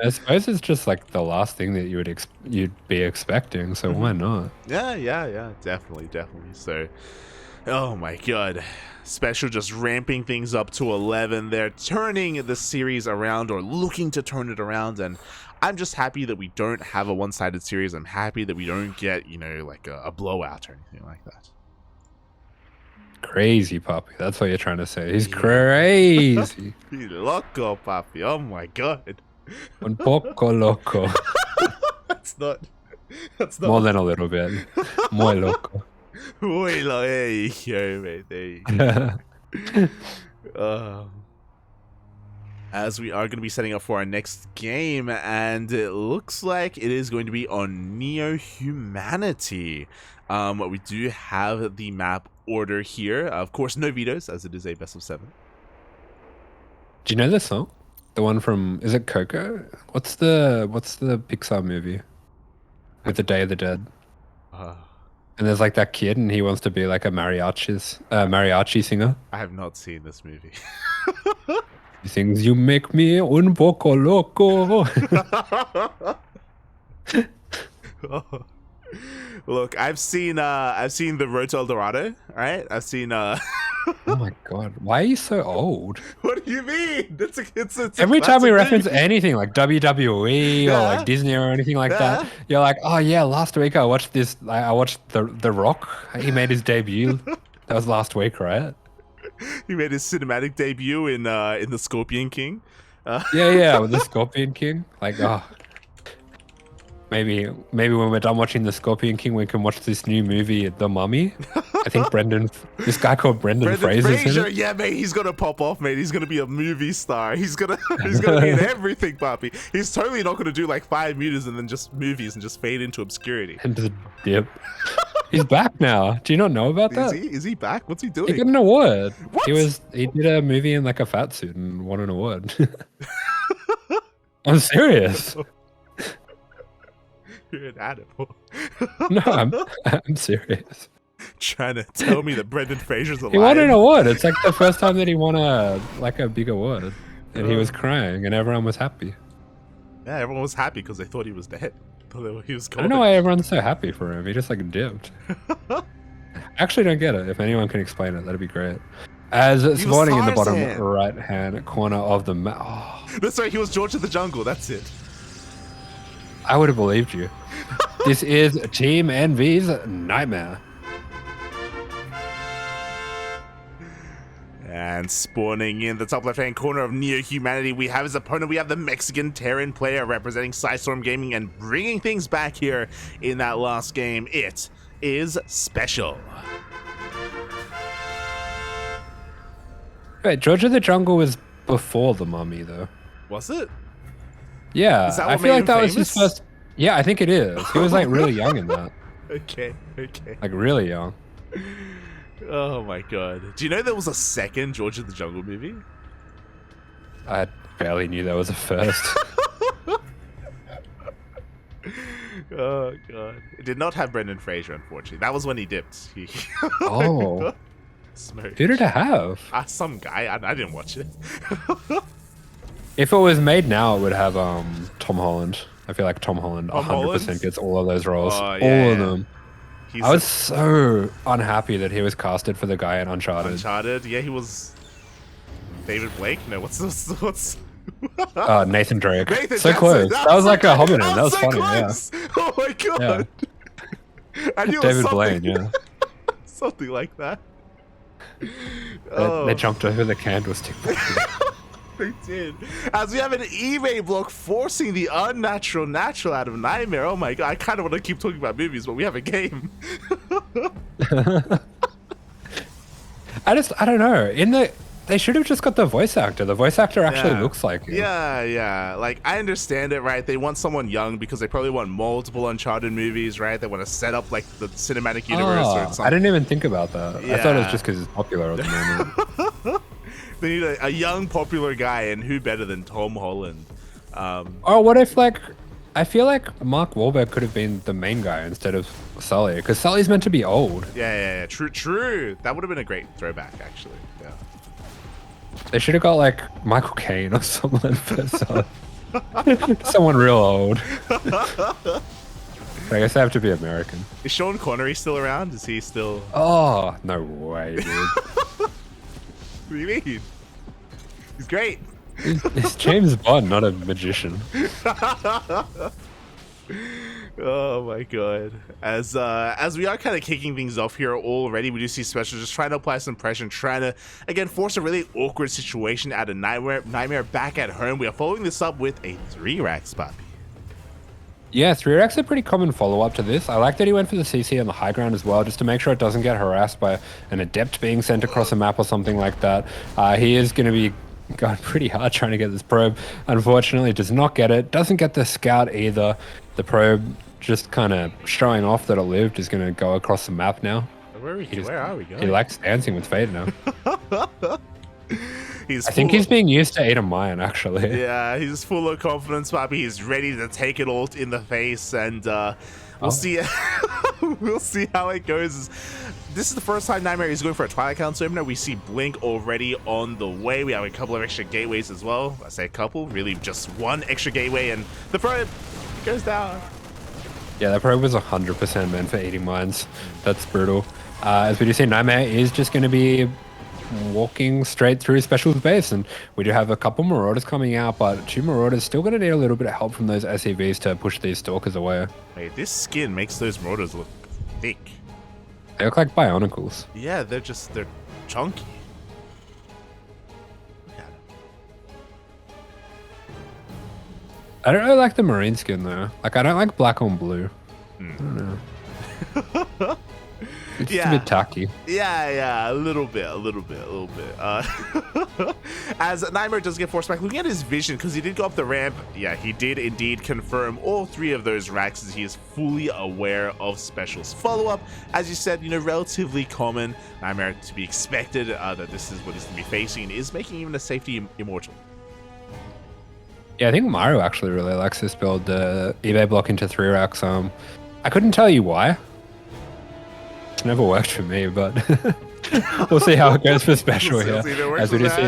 I suppose it's just like the last thing that you'd be expecting, so why not? Yeah, definitely. So, oh my god. Special just ramping things up to 11. They're turning the series around, or looking to turn it around, and I'm just happy that we don't have a one-sided series. I'm happy that we don't get, like a blowout or anything like that. Crazy, Poppy. That's what you're trying to say. He's crazy. He's loco, Poppy. Oh my god. Un poco loco. That's not More than a little bit. Muy loco. There you go. As we are going to be setting up for our next game, and it looks like it is going to be on Neo Humanity. We do have the map order here. Of course, no vetoes, as it is a best of 7. Do you know this song? The one from, is it Coco? What's the Pixar movie with the Day of the Dead? And there's like that kid, and he wants to be like a mariachi singer. I have not seen this movie. He sings, "You make me un poco loco." Look, I've seen the Road to El Dorado, right? I've seen Oh my god, why are you so old? What do you mean? It's a Every time we classic reference movie. anything like WWE or like Yeah, Disney or anything like that, yeah. you're like, oh yeah, last week I watched this. I watched the Rock. He made his debut. That was last week, right? He made his cinematic debut in the Scorpion King. Yeah, yeah, with the Scorpion King. Like, oh, maybe when we're done watching the Scorpion King, we can watch this new movie, The Mummy. I think this guy called Brendan Brendan Fraser's in Fraser, it. yeah, mate, he's gonna pop off, mate. He's gonna be a movie star. He's gonna be in everything, Poppy. He's totally not gonna do like 5 meters and then just movies and just fade into obscurity. And just dip. He's back now. Do you not know about Is that? he? Is he back? What's he He doing? got an award. What? He did a movie in like a fat suit and won an award. I'm serious. You're an animal. No, I'm serious. Trying to tell me that Brendan Fraser's alive. He won an award. It's like the first time that he won a big award. And he was crying and everyone was happy. Yeah, everyone was happy because they thought he was dead. He was I don't know why everyone's so happy for him. He just like dipped. I actually don't get it. If anyone can explain it, that'd be great. As spawning in the bottom Tarzan. right hand corner of the map. Oh, That's right, he was George of the Jungle. That's it. I would have believed you. This is Team NV's NightMare. And spawning in the top left-hand corner of Neo Humanity, we have his opponent. We have the Mexican Terran player representing SciStorm Gaming and bringing things back here in that last game. It is SpeCial. Wait, George of the Jungle was before the Mummy, though. Was it? Yeah, Is that I what feel made like him that was his famous? first. Yeah, I think it is. He was like really young in that. Okay. Like really young. Oh my god. Do you know there was a second George of the Jungle movie? I barely knew there was a first. Oh god. It did not have Brendan Fraser, unfortunately. That was when he dipped. Oh, Smoke. who did it have? Some guy. I didn't watch it. If it was made now, it would have Tom Holland. I feel like Tom Holland Tom 100% Holland? gets all of those roles. Oh, All yeah. of them. He's I was so unhappy that he was casted for the guy in Uncharted. Uncharted. Yeah, he was David Blake. No, what's Nathan Drake. Nathan, So that's close. it. That was like a hobbit. That was so funny. close. Oh my god. I knew it was David something- Blaine, yeah. something like that. They jumped over the candlestick. They did. As we have an eBay block forcing the unnatural natural out of NightMare. Oh my god, I kind of want to keep talking about movies, but we have a game. I don't know. They should have just got the voice actor. The voice actor actually looks like him. Yeah. Like, I understand it, right? They want someone young because they probably want multiple Uncharted movies, right? They want to set up, like, the cinematic universe or something. I didn't even think about that. I thought it was Yeah. just because he's popular at the moment. They need a young, popular guy, and who better than Tom Holland? Or what if, like, I feel like Mark Wahlberg could have been the main guy instead of Sully, because Sully's meant to be old. Yeah. True. That would have been a great throwback, actually. Yeah. They should have got, like, Michael Caine or someone for Sully. Someone real old. I guess they have to be American. Is Sean Connery still around? Is he still... Oh, no way, dude. What do you mean? He's great. It's James Bond, not a magician. Oh my god. As we are kind of kicking things off here already, we do see SpeCial just trying to apply some pressure and trying to, again, force a really awkward situation out of NightMare back at home. We are following this up with a 3-rack spot. Yeah, 3-rack's a pretty common follow-up to this. I like that he went for the CC on the high ground as well, just to make sure it doesn't get harassed by an adept being sent across a map or something like that. He is going to be going pretty hard trying to get this probe. Unfortunately, does not get it. Doesn't get the scout either. The probe just kind of showing off that it lived is going to go across the map now. Where are we going? He likes dancing with Fade now. I He's think full he's of- being used to Ada Mayan, actually. Yeah, he's full of confidence, Papi. He's ready to take it all in the face, and we'll see. We'll see how it goes. This is the first time NightMare is going for a Twilight Council opener. We see Blink already on the way. We have a couple of extra gateways as well. I say a couple, really just one extra gateway, and the probe goes down. Yeah, that probe was 100% meant for eating mines. That's brutal. As we do see, NightMare is just going to be walking straight through Special's base, and we do have a couple Marauders coming out, but 2 Marauders still going to need a little bit of help from those SCVs to push these Stalkers away. Hey, this skin makes those Marauders look thick. They look like Bionicles. Yeah, they're chunky. Look at 'em. I don't really like the Marine skin though. Like, I don't like black on blue. I don't know. It's just a bit tacky. Yeah, a little bit. As NightMare does get forced back, looking at his vision, because he did go up the ramp, yeah, he did indeed confirm all 3 of those racks, as he is fully aware of Special's follow-up. As you said, relatively common. NightMare to be expected that this is what he's going to be facing, and is making even a safety immortal. Yeah, I think Mario actually really likes this build, the eBay block into 3 racks. I couldn't tell you why. It's never worked for me, but we'll see how it goes for Special here. As we do see,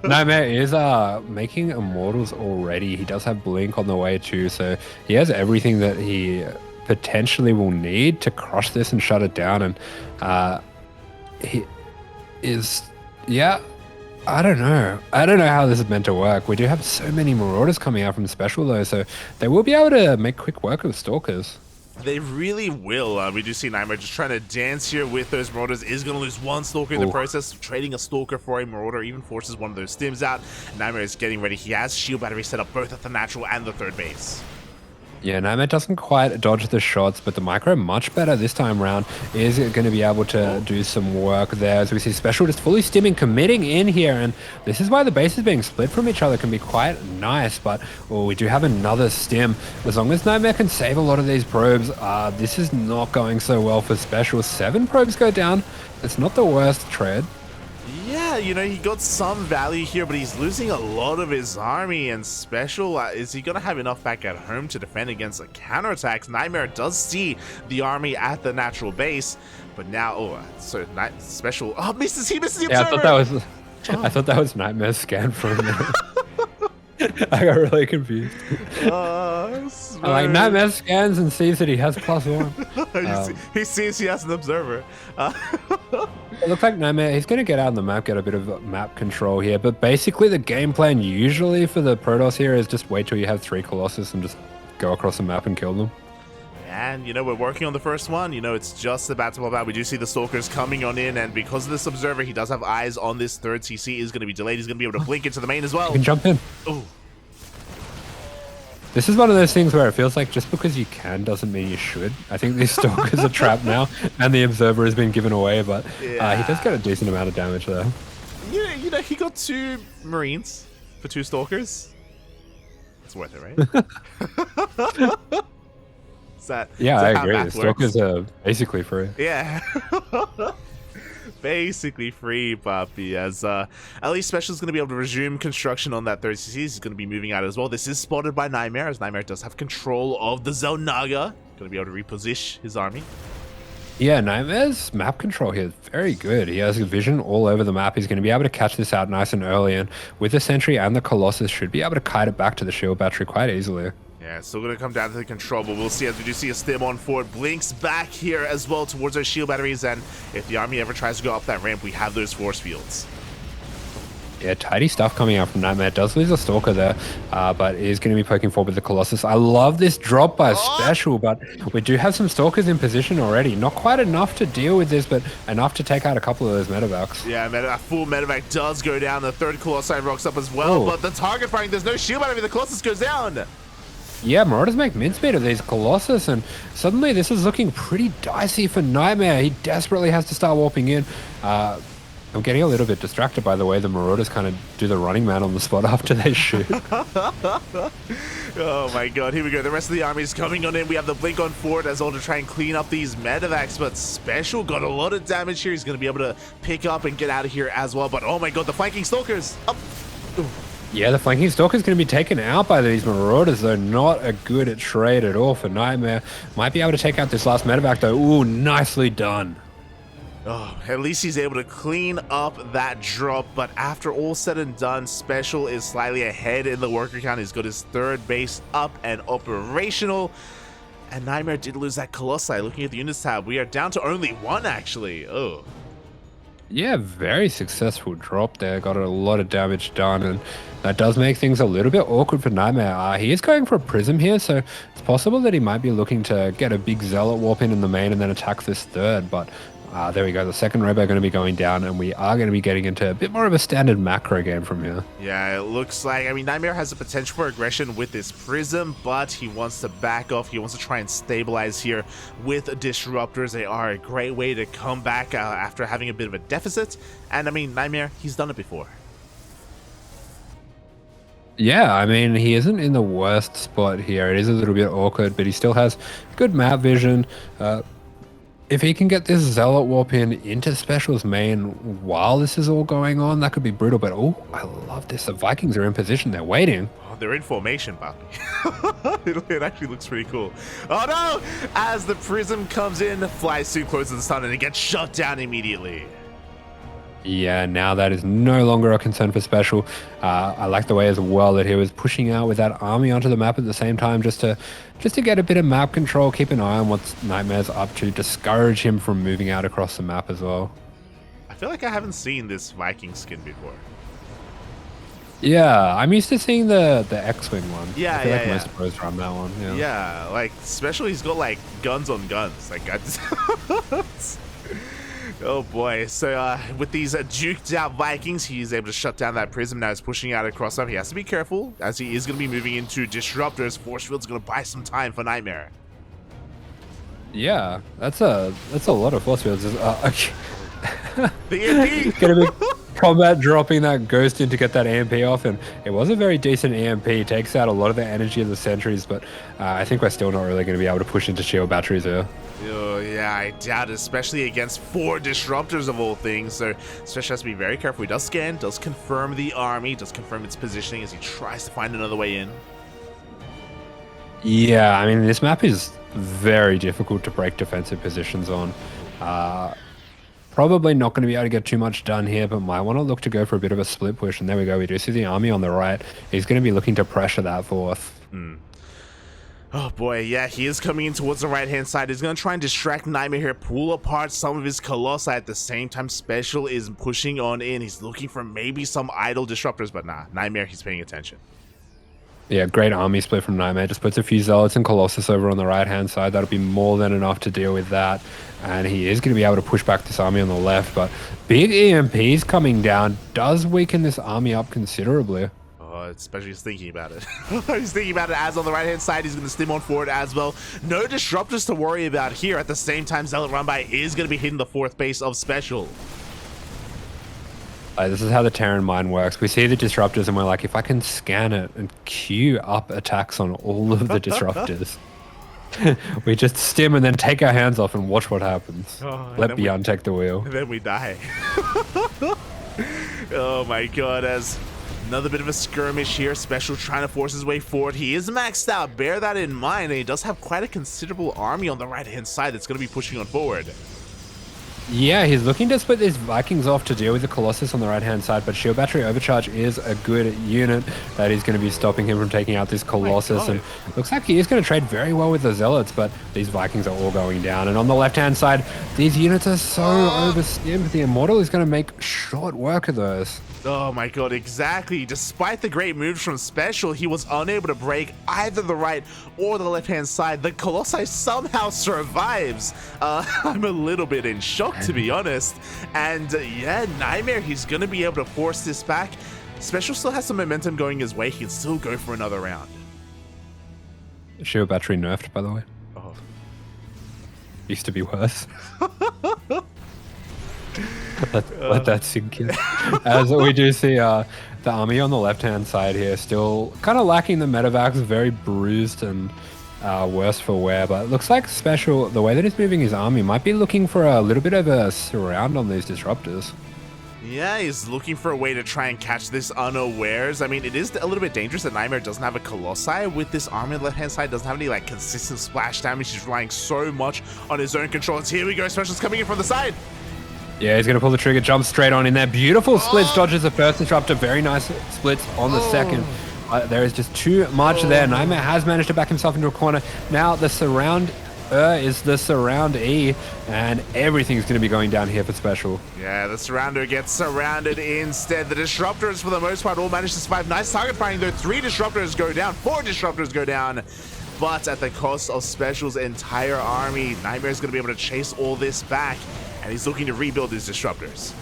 NightMare is making Immortals already. He does have Blink on the way too, so he has everything that he potentially will need to crush this and shut it down. And he is, yeah. I don't know how this is meant to work. We do have so many Marauders coming out from Special though, so they will be able to make quick work of Stalkers. They really will. We do see NightMare just trying to dance here with those Marauders. Is going to lose 1 Stalker in the process. Trading a Stalker for a Marauder even forces one of those stims out. NightMare is getting ready. He has shield battery set up both at the natural and the 3rd base. Yeah, NightMare doesn't quite dodge the shots, but the micro much better this time around. Is going to be able to do some work there. As we see Special just fully stimming, committing in here, and this is why the bases being split from each other can be quite nice. But we do have another stim. As long as NightMare can save a lot of these probes, this is not going so well for Special. 7 probes go down. It's not the worst trade. Yeah, he got some value here, but he's losing a lot of his army, and Special, is he going to have enough back at home to defend against a counterattack? NightMare does see the army at the natural base, but now, Special, misses the observer! Yeah, I thought that was NightMare's scan for a minute. I got really confused. Like, NightMare scans and sees that he has +1. He sees he has an observer. It looks like NightMare, he's going to get out on the map, get a bit of map control here, but basically the game plan usually for the Protoss here is just wait till you have 3 Colossus and just go across the map and kill them. And, we're working on the first one. It's just about to pop out. We do see the Stalkers coming on in, and because of this observer, he does have eyes on this 3rd CC. Is going to be delayed. He's going to be able to blink into the main as well. You can jump in. Ooh. This is one of those things where it feels like just because you can doesn't mean you should. I think these Stalkers are trapped now, and the observer has been given away, but he does get a decent amount of damage there. Yeah, he got 2 Marines for 2 Stalkers. It's worth it, right? I agree. Stalkers are basically free. Yeah. Basically free, Papi, as at least Special is going to be able to resume construction on that 3rd CC. He's going to be moving out as well. This is spotted by NightMare, as NightMare does have control of the Zelnaga. Going to be able to reposition his army. Yeah, NightMare's map control here is very good. He has a vision all over the map. He's going to be able to catch this out nice and early, and with the Sentry and the Colossus, should be able to kite it back to the shield battery quite easily. Yeah, it's still going to come down to the control, but we'll see as we do see a stim on forward. Blinks back here as well towards our shield batteries, and if the army ever tries to go up that ramp, we have those force fields. Yeah, tidy stuff coming out from NightMare. Does lose a Stalker there, but is going to be poking forward with the Colossus. I love this drop by Special, but we do have some Stalkers in position already. Not quite enough to deal with this, but enough to take out a couple of those medevacs. Yeah, a full medevac does go down. The 3rd Colossi rocks up as well, but the target firing, there's no shield battery. The Colossus goes down. Yeah, Marauders make mincemeat of these Colossus, and suddenly this is looking pretty dicey for NightMare. He desperately has to start warping in. I'm getting a little bit distracted by the way the Marauders kind of do the running man on the spot after they shoot. Oh my god, here we go. The rest of the army is coming on in. We have the blink on forward as well to try and clean up these medevacs, but Special got a lot of damage here. He's going to be able to pick up and get out of here as well, but oh my god, the flanking Stalkers. Up. Ooh. Yeah, the flanking Stalker is going to be taken out by these Marauders, though. Not a good trade at all for NightMare. Might be able to take out this last medevac, though. Ooh, nicely done. Oh, at least he's able to clean up that drop, but after all said and done, Special is slightly ahead in the worker count. He's got his 3rd base up and operational, and NightMare did lose that Colossi. Looking at the units tab, we are down to only 1, actually. Oh. Yeah, very successful drop there. Got a lot of damage done, and that does make things a little bit awkward for NightMare. He is going for a Prism here, so it's possible that he might be looking to get a big Zealot warp in the main and then attack this third, but there we go. The second Robo going to be going down, and we are going to be getting into a bit more of a standard macro game from here. Yeah, it looks like, I mean, NightMare has the potential for aggression with this Prism, but he wants to back off. He wants to try and stabilize here with Disruptors. They are a great way to come back after having a bit of a deficit. And, I mean, NightMare, he's done it before. Yeah, I mean, he isn't in the worst spot here. It is a little bit awkward, but he still has good map vision. If he can get this Zealot warp into Special's main while this is all going on, that could be brutal. But, oh, I love this. The Vikings are in position. They're waiting. Oh, they're in formation, Papi. It actually looks pretty cool. Oh, no! As the Prism comes in, flies too close to the sun, and it gets shut down immediately. Yeah, now that is no longer a concern for Special. I like the way as well that he was pushing out with that army onto the map at the same time just to get a bit of map control, keep an eye on what NightMare's up to, discourage him from moving out across the map as well. I feel like I haven't seen this Viking skin before. Yeah, I'm used to seeing the X-Wing one. Yeah, I feel like most pros run that one. Yeah, like, especially he's got, like, guns on guns. Like, oh boy, so with these juked out Vikings, he's able to shut down that Prism. Now he's pushing out across up. He has to be careful as he is going to be moving into Disruptors. Force Field's going to buy some time for NightMare. Yeah, that's a lot of force fields. The EMP! Gonna be combat dropping that Ghost in to get that EMP off, and it was a very decent EMP. Takes out a lot of the energy of the sentries, but I think we're still not really going to be able to push into shield batteries here. Oh, yeah, I doubt it, especially against 4 Disruptors of all things. So Special has to be very careful. He does scan, does confirm the army, does confirm its positioning as he tries to find another way in. Yeah, I mean, this map is very difficult to break defensive positions on. Probably not going to be able to get too much done here, but might want to look to go for a bit of a split push. And there we go. We do see the army on the right. He's going to be looking to pressure that fourth. Oh boy, yeah, he is coming in towards the right-hand side. He's going to try and distract NightMare here, pull apart some of his Colossi. At the same time, Special is pushing on in. He's looking for maybe some idle Disruptors, but nah, NightMare, he's paying attention. Yeah, great army split from NightMare. Just puts a few Zealots and Colossus over on the right-hand side. That'll be more than enough to deal with that. And he is going to be able to push back this army on the left, but big EMPs coming down does weaken this army up considerably. Especially he's thinking about it. He's thinking about it as on the right-hand side. He's going to stim on forward as well. No Disruptors to worry about here. At the same time, Zealot Run-By is going to be hitting the 4th base of Special. This is how the Terran mind works. We see the Disruptors and we're like, if I can scan it and queue up attacks on all of the Disruptors, we just stim and then take our hands off and watch what happens. Let Beyond take the wheel. And then we die. Oh my god, as another bit of a skirmish here. Special trying to force his way forward. He is maxed out. Bear that in mind. And he does have quite a considerable army on the right-hand side that's going to be pushing on forward. Yeah, he's looking to split these Vikings off to deal with the Colossus on the right-hand side, but Shield Battery Overcharge is a good unit that is going to be stopping him from taking out this Colossus. And looks like he is going to trade very well with the Zealots, but these Vikings are all going down. And on the left-hand side, these units are so overstimmed. The Immortal is going to make short work of those. Oh my god, exactly. Despite the great moves from Special, he was unable to break either the right or the left-hand side. The Colossi somehow survives. I'm a little bit in shock, to be honest. And yeah, NightMare, he's going to be able to force this back. Special still has some momentum going his way. He can still go for another round. Shield Battery nerfed, by the way. Oh. Used to be worse. Let that sink in. As we do see the army on the left-hand side here still kind of lacking the medevacs, very bruised and worse for wear, but it looks like Special, the way that he's moving his army, might be looking for a little bit of a surround on these Disruptors. Yeah, he's looking for a way to try and catch this unawares. I mean, it is a little bit dangerous that NightMare doesn't have a Colossi with this army on the left-hand side. Doesn't have any, like, consistent splash damage. He's relying so much on his own controls. Here we go. Special's coming in from the side. Yeah, he's going to pull the trigger, jump straight on in there. Beautiful splits, dodges the first disruptor. Very nice splits on the second. There is just too much there. NightMare has managed to back himself into a corner. Now the surround is the surround E, and everything's going to be going down here for Special. Yeah, the surrounder gets surrounded instead. The disruptors, for the most part, all manage to survive. Nice target firing, though. 3 disruptors go down, 4 disruptors go down, but at the cost of Special's entire army. NightMare is going to be able to chase all this back, and he's looking to rebuild his disruptors.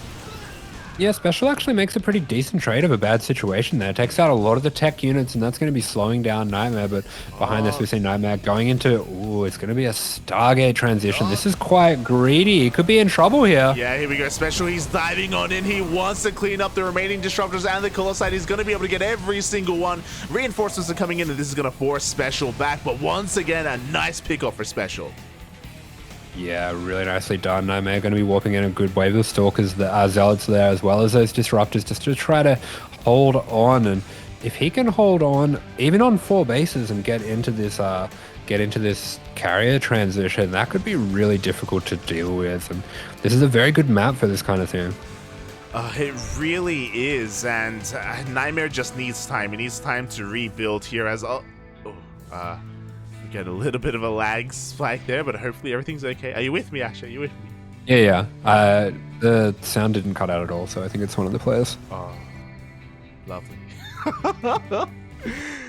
Yeah, Special actually makes a pretty decent trade of a bad situation there. Takes out a lot of the tech units, and that's going to be slowing down NightMare. But behind this, we see NightMare going into, ooh, it's going to be a Stargate transition. This is quite greedy. He could be in trouble here. Yeah, here we go. Special, he's diving on in. He wants to clean up the remaining disruptors and the Colossi. He's going to be able to get every single one. Reinforcements are coming in, and this is going to force Special back. But once again, a nice pickoff for Special. Yeah, really nicely done. NightMare going to be warping in a good wave of Stalkers, the Zealots there, as well as those Disruptors, just to try to hold on. And if he can hold on, even on 4 bases, and get into this carrier transition, that could be really difficult to deal with. And this is a very good map for this kind of thing. It really is, and NightMare just needs time. He needs time to rebuild here as we get a little bit of a lag spike there, but hopefully everything's okay. Are you with me, Asher? Are you with me? Yeah. The sound didn't cut out at all, so I think it's one of the players. Oh, lovely.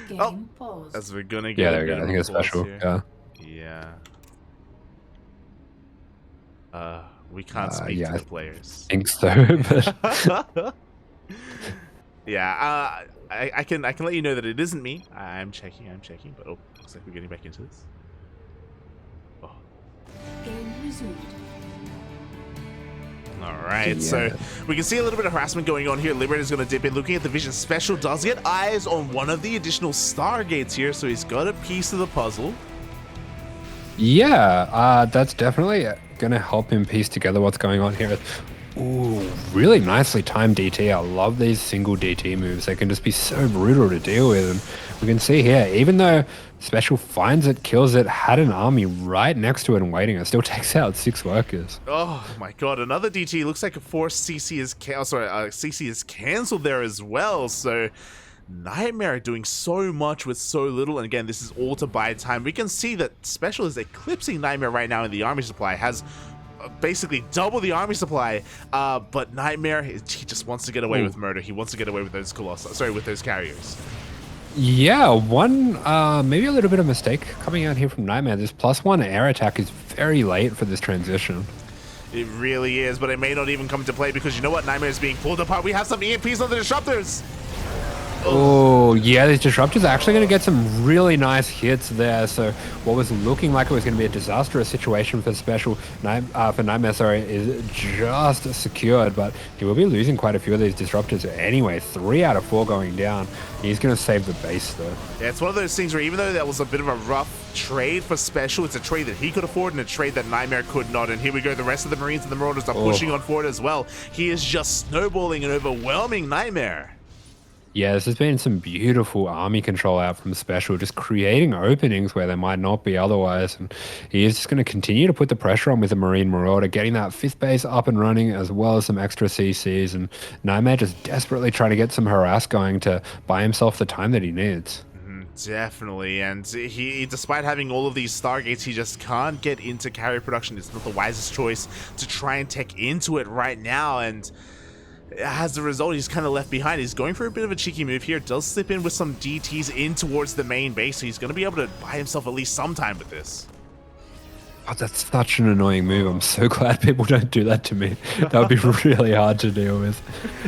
Game paused. As we're gonna get. Yeah, there we go. I think it's Special. Here. Yeah. We can't speak to the players. I think so, but yeah. I can let you know that it isn't me. I'm checking, but looks like we're getting back into this. Oh. Game resumed. All right, Yeah. so we can see a little bit of harassment going on here. Liberator's going to dip in, looking at the vision. Special does get eyes on one of the additional Stargates here, so he's got a piece of the puzzle. yeah, that's definitely going to help him piece together what's going on here. Ooh, really nicely timed DT. I love these single DT moves. They can just be so brutal to deal with. And we can see here, even though Special finds it, kills it, had an army right next to it and waiting, it still takes out 6 workers. Oh my god, another DT. Looks like a forced CC is CC is cancelled there as well. So NightMare doing so much with so little, and again, this is all to buy time. We can see that Special is eclipsing NightMare right now in the army supply, has basically double the army supply, but NightMare, he just wants to get away with murder. He wants to get away with those with those carriers. Yeah, maybe a little bit of mistake coming out here from NightMare. This +1 air attack is very late for this transition. It really is, but it may not even come into play because you know what? NightMare is being pulled apart. We have some EMPs on the disruptors. Oh, yeah, these disruptors are actually going to get some really nice hits there. So what was looking like it was going to be a disastrous situation for Special, for NightMare, sorry, is just secured. But he will be losing quite a few of these disruptors anyway. 3 out of 4 going down. He's going to save the base, though. Yeah, it's one of those things where even though that was a bit of a rough trade for Special, it's a trade that he could afford and a trade that NightMare could not. And here we go. The rest of the Marines and the Marauders are pushing on forward as well. He is just snowballing and overwhelming NightMare. Yeah, this has been some beautiful army control out from Special, just creating openings where there might not be otherwise. And he is just going to continue to put the pressure on with the Marine Marauder, getting that 5th base up and running, as well as some extra CCs. And NightMare just desperately trying to get some harass going to buy himself the time that he needs. Definitely, and he, despite having all of these Stargates, he just can't get into carrier production. It's not the wisest choice to try and tech into it right now, and as a result, he's kind of left behind. He's going for a bit of a cheeky move here. Does slip in with some DTs in towards the main base, so he's going to be able to buy himself at least some time with this. Oh, that's such an annoying move. I'm so glad people don't do that to me. That would be really hard to deal with.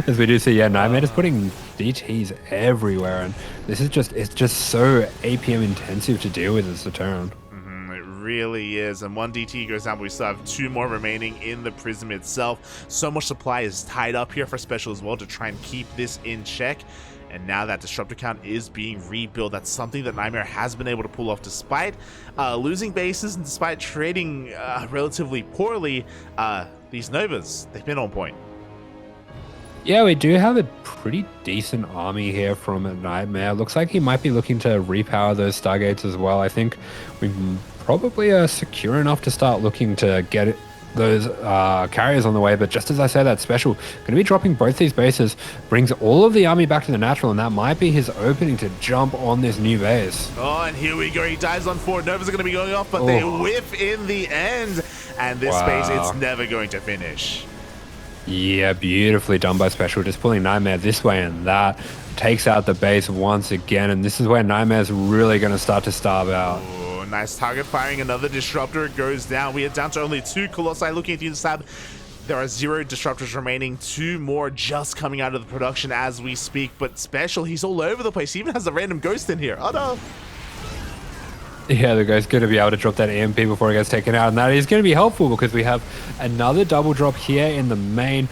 As we do see, yeah, NightMare is putting DTs everywhere, and this is it's just so APM intensive to deal with as a turn. Really is, and 1 DT goes down, but we still have 2 more remaining in the prism itself. So much supply is tied up here for Special as well to try and keep this in check, and now that disruptor count is being rebuilt. That's something that NightMare has been able to pull off despite losing bases and despite trading relatively poorly. These Novas, they've been on point. Yeah, we do have a pretty decent army here from NightMare. Looks like he might be looking to repower those Stargates as well. I think we probably are secure enough to start looking to get those carriers on the way. But just as I say, that special going to be dropping both these bases, brings all of the army back to the natural, and that might be his opening to jump on this new base. Oh, and here we go. He dives on forward. Novas are going to be going off, but they whiff in the end. And this base, it's never going to finish. Yeah, beautifully done by SpeCial, just pulling NightMare this way and that. Takes out the base once again, and this is where NightMare's really going to start to starve out. Oh, nice target firing. Another disruptor goes down. We are down to only 2 Colossi. Looking at the tab, there are 0 disruptors remaining. 2 more just coming out of the production as we speak. But SpeCial, he's all over the place. He even has a random ghost in here. Oh no. Yeah, the guy's going to be able to drop that EMP before he gets taken out, and that is going to be helpful because we have another double drop here in the main.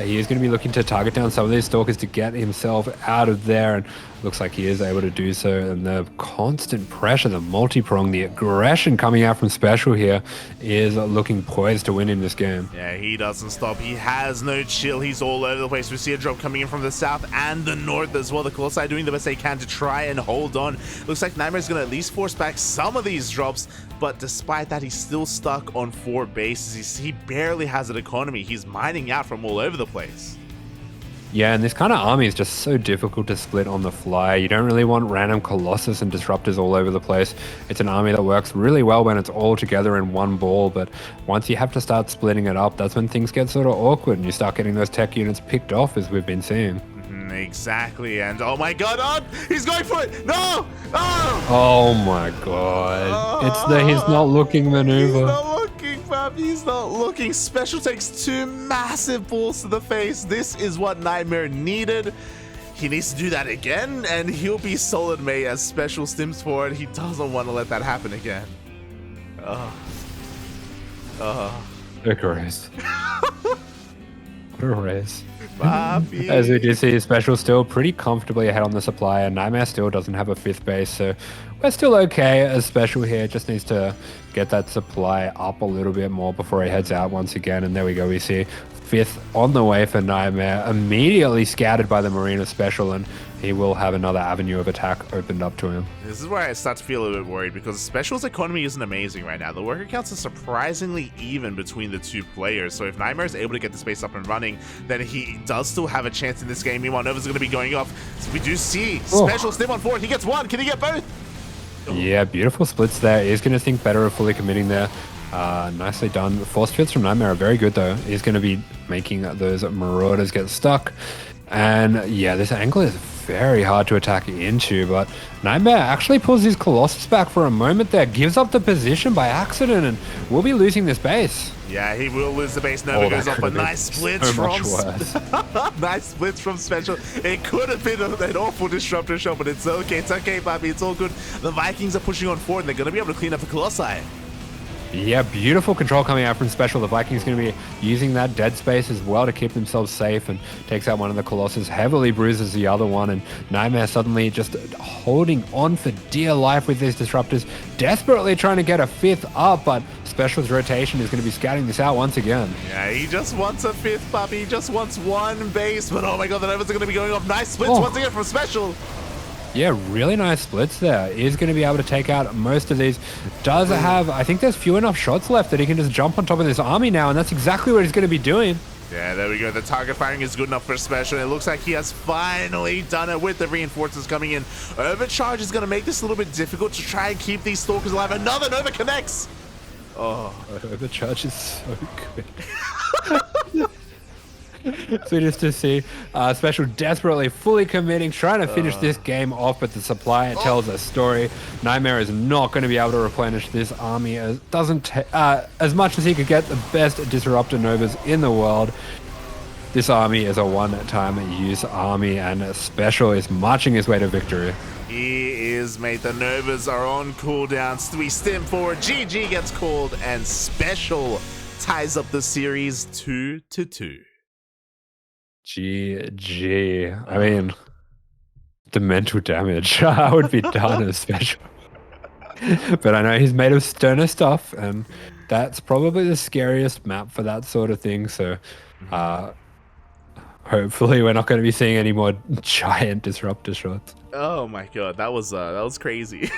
He is going to be looking to target down some of these stalkers to get himself out of there, and looks like he is able to do so. And the constant pressure, the multi-prong, the aggression coming out from SpeCial here is looking poised to win in this game. Yeah, he doesn't stop. He has no chill. He's all over the place. We see a drop coming in from the south and the north as well. The Colossi doing the best they can to try and hold on. Looks like NightMare's going to at least force back some of these drops, but despite that, he's still stuck on 4 bases. He barely has an economy. He's mining out from all over the place. Yeah, and this kind of army is just so difficult to split on the fly. You don't really want random Colossus and Disruptors all over the place. It's an army that works really well when it's all together in one ball, but once you have to start splitting it up, that's when things get sort of awkward and you start getting those tech units picked off, as we've been seeing. Exactly, and oh my god, oh, he's going for it! No! Oh my god. It's the he's not looking maneuver. He's not looking, fam. He's not looking. SpeCial takes 2 massive balls to the face. This is what NightMare needed. He needs to do that again, and he'll be solid mate as SpeCial stims forward. He doesn't want to let that happen again. Look a race. What a race. Papi. As we do see, SpeCial still pretty comfortably ahead on the supply, and NightMare still doesn't have a 5th base, so we're still okay as SpeCial here. Just needs to get that supply up a little bit more before he heads out once again. And there we go, we see 5th on the way for NightMare, immediately scouted by the Marine of SpeCial, and he will have another avenue of attack opened up to him. This is where I start to feel a little bit worried, because SpeCial's economy isn't amazing right now. The worker counts are surprisingly even between the 2 players, so if NightMare is able to get the space up and running, then he does still have a chance in this game. Meanwhile, Nova's going to be going off. So we do see SpeCial stim on forward. He gets 1. Can he get both? Yeah, beautiful splits there. He's going to think better of fully committing there. Nicely done. Force fields from NightMare are very good though. He's going to be making those Marauders get stuck. And yeah, this angle is very hard to attack into, but NightMare actually pulls his Colossus back for a moment there, gives up the position by accident, and we'll be losing this base. Yeah, he will lose the base. Nova goes off, but nice splits so from nice splits from SpeCial. It could have been an awful disruptor shot, but it's okay. It's okay, Bobby. It's all good. The Vikings are pushing on forward, and they're going to be able to clean up the Colossi. Yeah, beautiful control coming out from SpeCial. The Vikings going to be using that dead space as well to keep themselves safe, and takes out one of the Colossus, heavily bruises the other one, and NightMare suddenly just holding on for dear life with these disruptors, desperately trying to get a 5th up, but SpeCial's rotation is going to be scouting this out once again. Yeah, he just wants a 5th, puppy. He just wants 1 base, but oh my god, the Novas are going to be going off. Nice splits once again from SpeCial. Yeah, really nice splits there. Is going to be able to take out most of these. Does have, I think there's few enough shots left that he can just jump on top of this army now, and that's exactly what he's going to be doing. Yeah, there we go. The target firing is good enough for SpeCial. It looks like he has finally done it with the reinforcements coming in. Overcharge is going to make this a little bit difficult to try and keep these stalkers alive. Another Nova connects. Oh, Overcharge is so good. So just to see SpeCial desperately fully committing, trying to finish this game off, but the supply tells a story. NightMare is not going to be able to replenish this army. It doesn't as much as he could get the best disruptor Novas in the world. This army is a one-time use army, and SpeCial is marching his way to victory. He is, mate. The Novas are on cooldowns. We stim forward. GG gets called, and SpeCial ties up the series 2-2. GG. I mean, the mental damage I would be done as SpeCial. But I know he's made of sterner stuff, and that's probably the scariest map for that sort of thing. So hopefully we're not going to be seeing any more giant disruptor shots. Oh my god, that was crazy.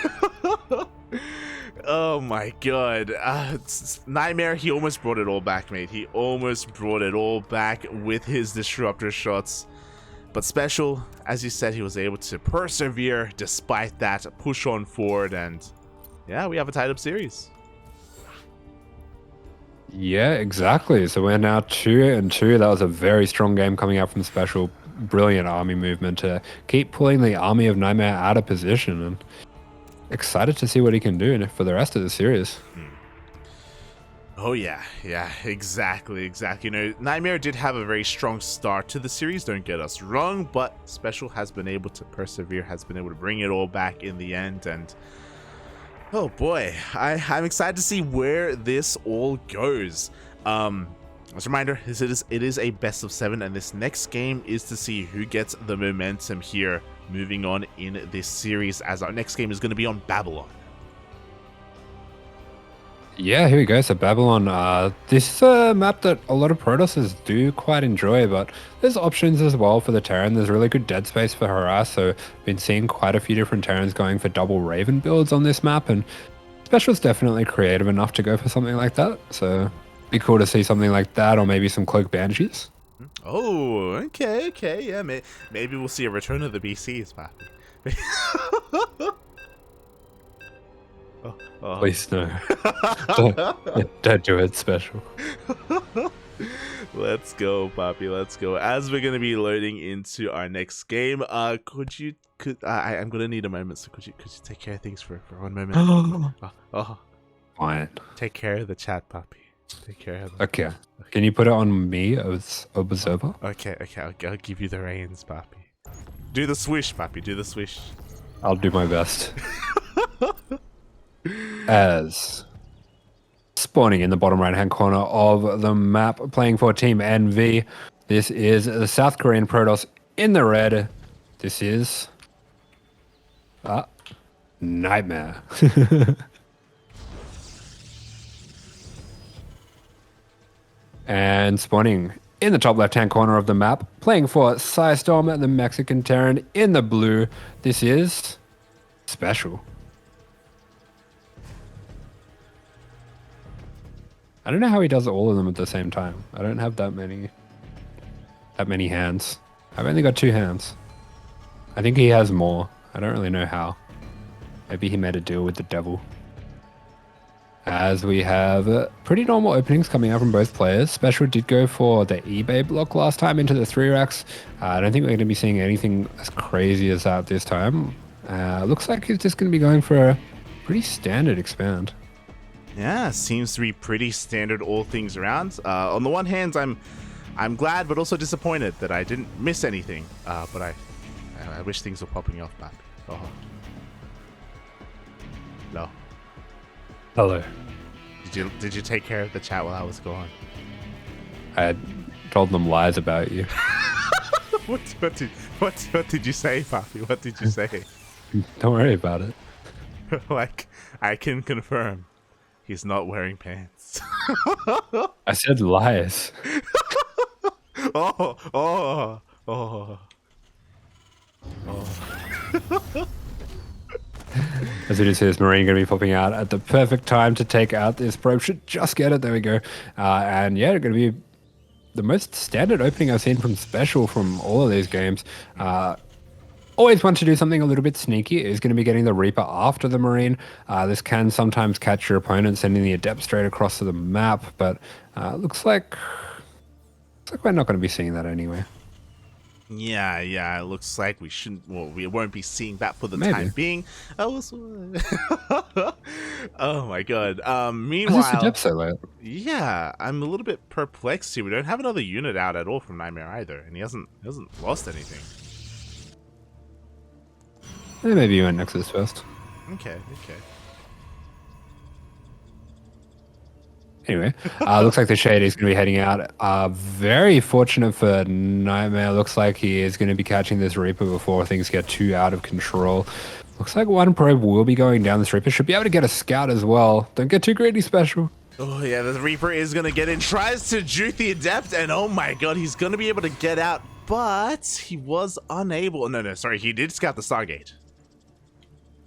Oh my god. NightMare, he almost brought it all back, mate. He almost brought it all back with his disruptor shots. But SpeCial, as you said, he was able to persevere despite that, push on forward, and yeah, we have a tied up series. Yeah, exactly. So we're now 2-2. That was a very strong game coming out from SpeCial. Brilliant army movement to keep pulling the army of NightMare out of position, and excited to see what he can do for the rest of the series. Oh yeah, exactly. You know, NightMare did have a very strong start to the series, don't get us wrong, but SpeCial has been able to persevere, has been able to bring it all back in the end, and oh boy, I'm excited to see where this all goes. As a reminder, it is a best of 7, and this next game is to see who gets the momentum here moving on in this series, as our next game is going to be on Babylon. Yeah, here we go. So Babylon, this is a map that a lot of Protosses do quite enjoy, but there's options as well for the Terran. There's really good dead space for harass, so been seeing quite a few different Terrans going for double Raven builds on this map, and SpeCial's definitely creative enough to go for something like that. So be cool to see something like that, or maybe some Cloak Banshees. Oh, okay, yeah, maybe we'll see a return of the BCs, Pappy. Oh. Please no. don't do it, SpeCial. Let's go, Poppy. Let's go. As we're gonna be loading into our next game, I'm gonna need a moment. So could you take care of things for 1 moment? Fine. Take care of the chat, Poppy. Take care of them. Okay. Can you put it on me as observer? Okay. I'll give you the reins, Poppy. Do the swish, Poppy. Do the swish. I'll do my best. As spawning in the bottom right hand corner of the map, playing for Team NV, this is the South Korean Protoss in the red. This is NightMare. And spawning in the top left hand corner of the map, playing for Psystorm, the Mexican Terran in the blue, this is SpeCial. I don't know how he does all of them at the same time. I don't have that many hands. I've only got 2 hands. I think he has more. I don't really know how. Maybe he made a deal with the devil. As we have pretty normal openings coming out from both players. SpeCial did go for the eBay block last time into the 3 racks. I don't think we're going to be seeing anything as crazy as that this time. Looks like he's just going to be going for a pretty standard expand. Yeah, seems to be pretty standard all things around. On the one hand, I'm glad but also disappointed that I didn't miss anything. But I wish things were popping off, Pappy. Oh. No. Hello. Did you take care of the chat while I was gone? I had told them lies about you. What did you say, Pappy? What did you say? Don't worry about it. Like, I can confirm, he's not wearing pants. I said lies. Oh. As it is, his Marine going to be popping out at the perfect time to take out this probe. Should just get it. There we go. And yeah, going to be the most standard opening I've seen from SpeCial from all of these games. Always want to do something a little bit sneaky. Is going to be getting the Reaper after the Marine. This can sometimes catch your opponent, sending the Adept straight across to the map. But looks like we're not going to be seeing that anyway. Yeah, it looks like we shouldn't. Well, we won't be seeing that for the Maybe. time being. Oh my god. Why Meanwhile, is this Adept so late? yeah, I'm a little bit perplexed here. We don't have another unit out at all from NightMare either, and he hasn't lost anything. Maybe you went Nexus first. Okay. Anyway, looks like the Shade is going to be heading out. Very fortunate for NightMare. Looks like he is going to be catching this Reaper before things get too out of control. Looks like one probe will be going down. This Reaper should be able to get a scout as well. Don't get too greedy, SpeCial. Oh yeah, the Reaper is going to get in. Tries to juke the Adept, and oh my god, he's going to be able to get out, but he was unable. No, sorry, he did scout the Stargate.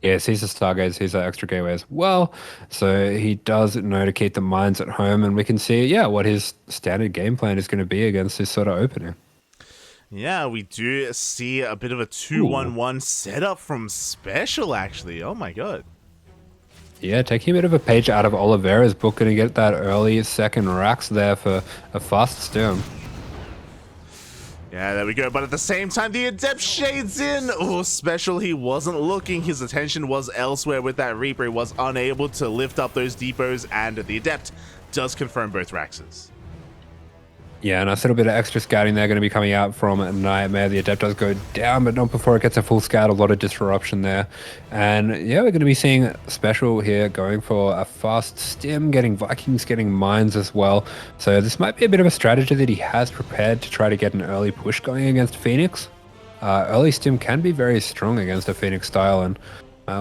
Yeah, sees the Stargates, sees that extra gateway as well. So he does know to keep the mines at home, and we can see, yeah, what his standard game plan is going to be against this sort of opening. Yeah, we do see a bit of a Ooh. 2-1-1 setup from SpeCial, actually. Oh my god. Yeah, taking a bit of a page out of Oliveira's book, going to get that early second racks there for a fast stem. Yeah, there we go. But at the same time, the Adept shades in. Oh, SpeCial, he wasn't looking. His attention was elsewhere with that Reaper. He was unable to lift up those depots, and the Adept does confirm both Raxes. Yeah, and a little bit of extra scouting there going to be coming out from NightMare. The Adept does go down, but not before it gets a full scout. A lot of disruption there. And yeah, we're going to be seeing SpeCial here going for a fast stim, getting Vikings, getting mines as well. So this might be a bit of a strategy that he has prepared to try to get an early push going against Phoenix. Early stim can be very strong against a Phoenix style, and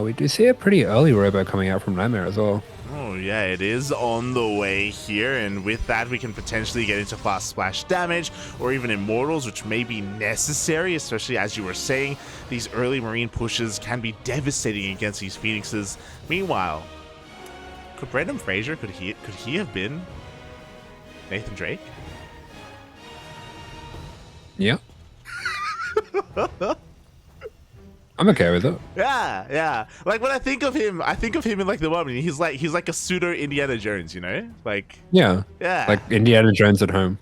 we do see a pretty early robo coming out from NightMare as well. Oh yeah, it is on the way here, and with that we can potentially get into fast splash damage or even immortals, which may be necessary, especially as you were saying, these early marine pushes can be devastating against these Phoenixes. Meanwhile, could Brendan Fraser, could he have been Nathan Drake? Yeah. I'm okay with it. Yeah. Like when I think of him in like the moment. He's like a pseudo Indiana Jones, you know? Like Yeah. Like Indiana Jones at home.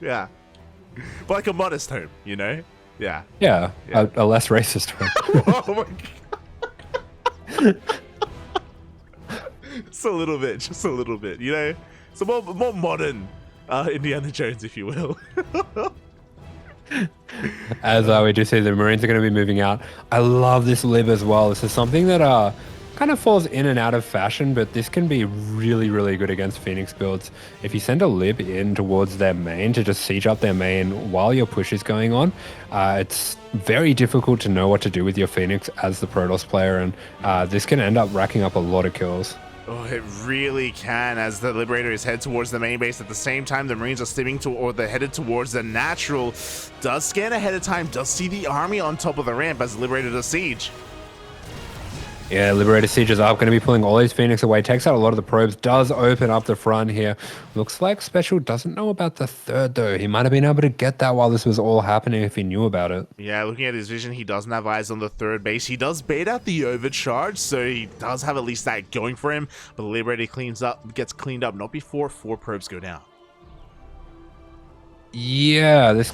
Yeah. But like a modest home, you know? Yeah. Yeah. A less racist home. Oh my god. Just a little bit, you know? It's a more modern Indiana Jones, if you will. As we do see the Marines are going to be moving out. I love this lib as well. This is something that kind of falls in and out of fashion, but this can be really, really good against Phoenix builds. If you send a lib in towards their main to just siege up their main while your push is going on, it's very difficult to know what to do with your Phoenix as the Protoss player, and this can end up racking up a lot of kills. Oh, it really can, as the Liberators head towards the main base. At the same time, the Marines are stimming to, or they're headed towards the natural. Does scan ahead of time, does see the army on top of the ramp as the Liberator does siege. Yeah, Liberator Siege is up, going to be pulling all these Phoenix away, takes out a lot of the probes, does open up the front here. Looks like SpeCial doesn't know about the third, though. He might have been able to get that while this was all happening if he knew about it. Yeah, looking at his vision, he doesn't have eyes on the third base. He does bait out the overcharge, so he does have at least that going for him. But the Liberator gets cleaned up, not before 4 probes go down. Yeah, this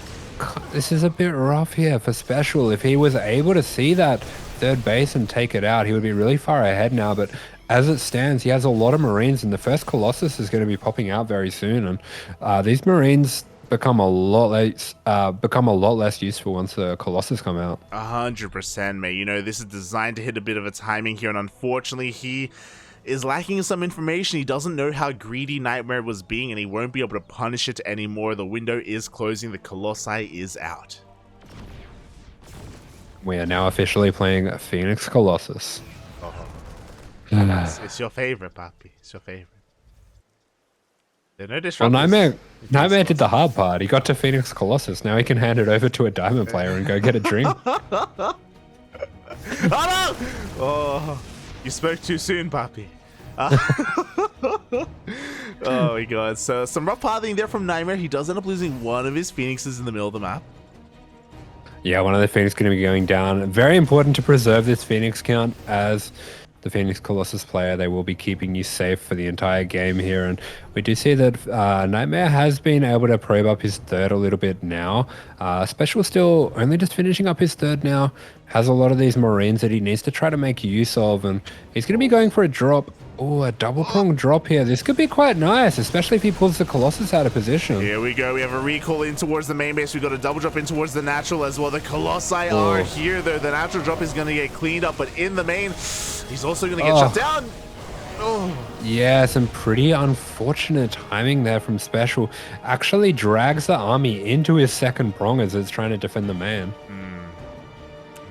is a bit rough here for SpeCial. If he was able to see that third base and take it out, he would be really far ahead now. But as it stands, he has a lot of Marines, and the first Colossus is going to be popping out very soon. And these Marines become a lot less useful once the Colossus come out. 100%, mate. You know, this is designed to hit a bit of a timing here, and unfortunately, he is lacking some information. He doesn't know how greedy NightMare was being, and he won't be able to punish it anymore. The window is closing. The Colossi is out. We are now officially playing Phoenix Colossus. Oh. It's your favorite, Papi. It's your favorite. There are no Well, disruptors. NightMare did the hard part. He got to Phoenix Colossus. Now he can hand it over to a Diamond player and go get a drink. Oh, no! Oh, you spoke too soon, Papi. Oh my god. So some rough pathing there from NightMare. He does end up losing one of his Phoenixes in the middle of the map. Yeah, one of the Phoenix going to be going down. Very important to preserve this Phoenix count as the Phoenix Colossus player. They will be keeping you safe for the entire game here. And we do see that NightMare has been able to probe up his third a little bit now. SpeCial still only just finishing up his third now. Has a lot of these Marines that he needs to try to make use of. And he's going to be going for a drop. Oh, a double prong drop here. This could be quite nice, especially if he pulls the Colossus out of position. Here we go. We have a recall in towards the main base. We got a double drop in towards the natural as well. The Colossi are here, though. The natural drop is going to get cleaned up, but in the main, he's also going to get shut down. Oh. Yeah, some pretty unfortunate timing there from SpeCial. Actually drags the army into his second prong as it's trying to defend the man.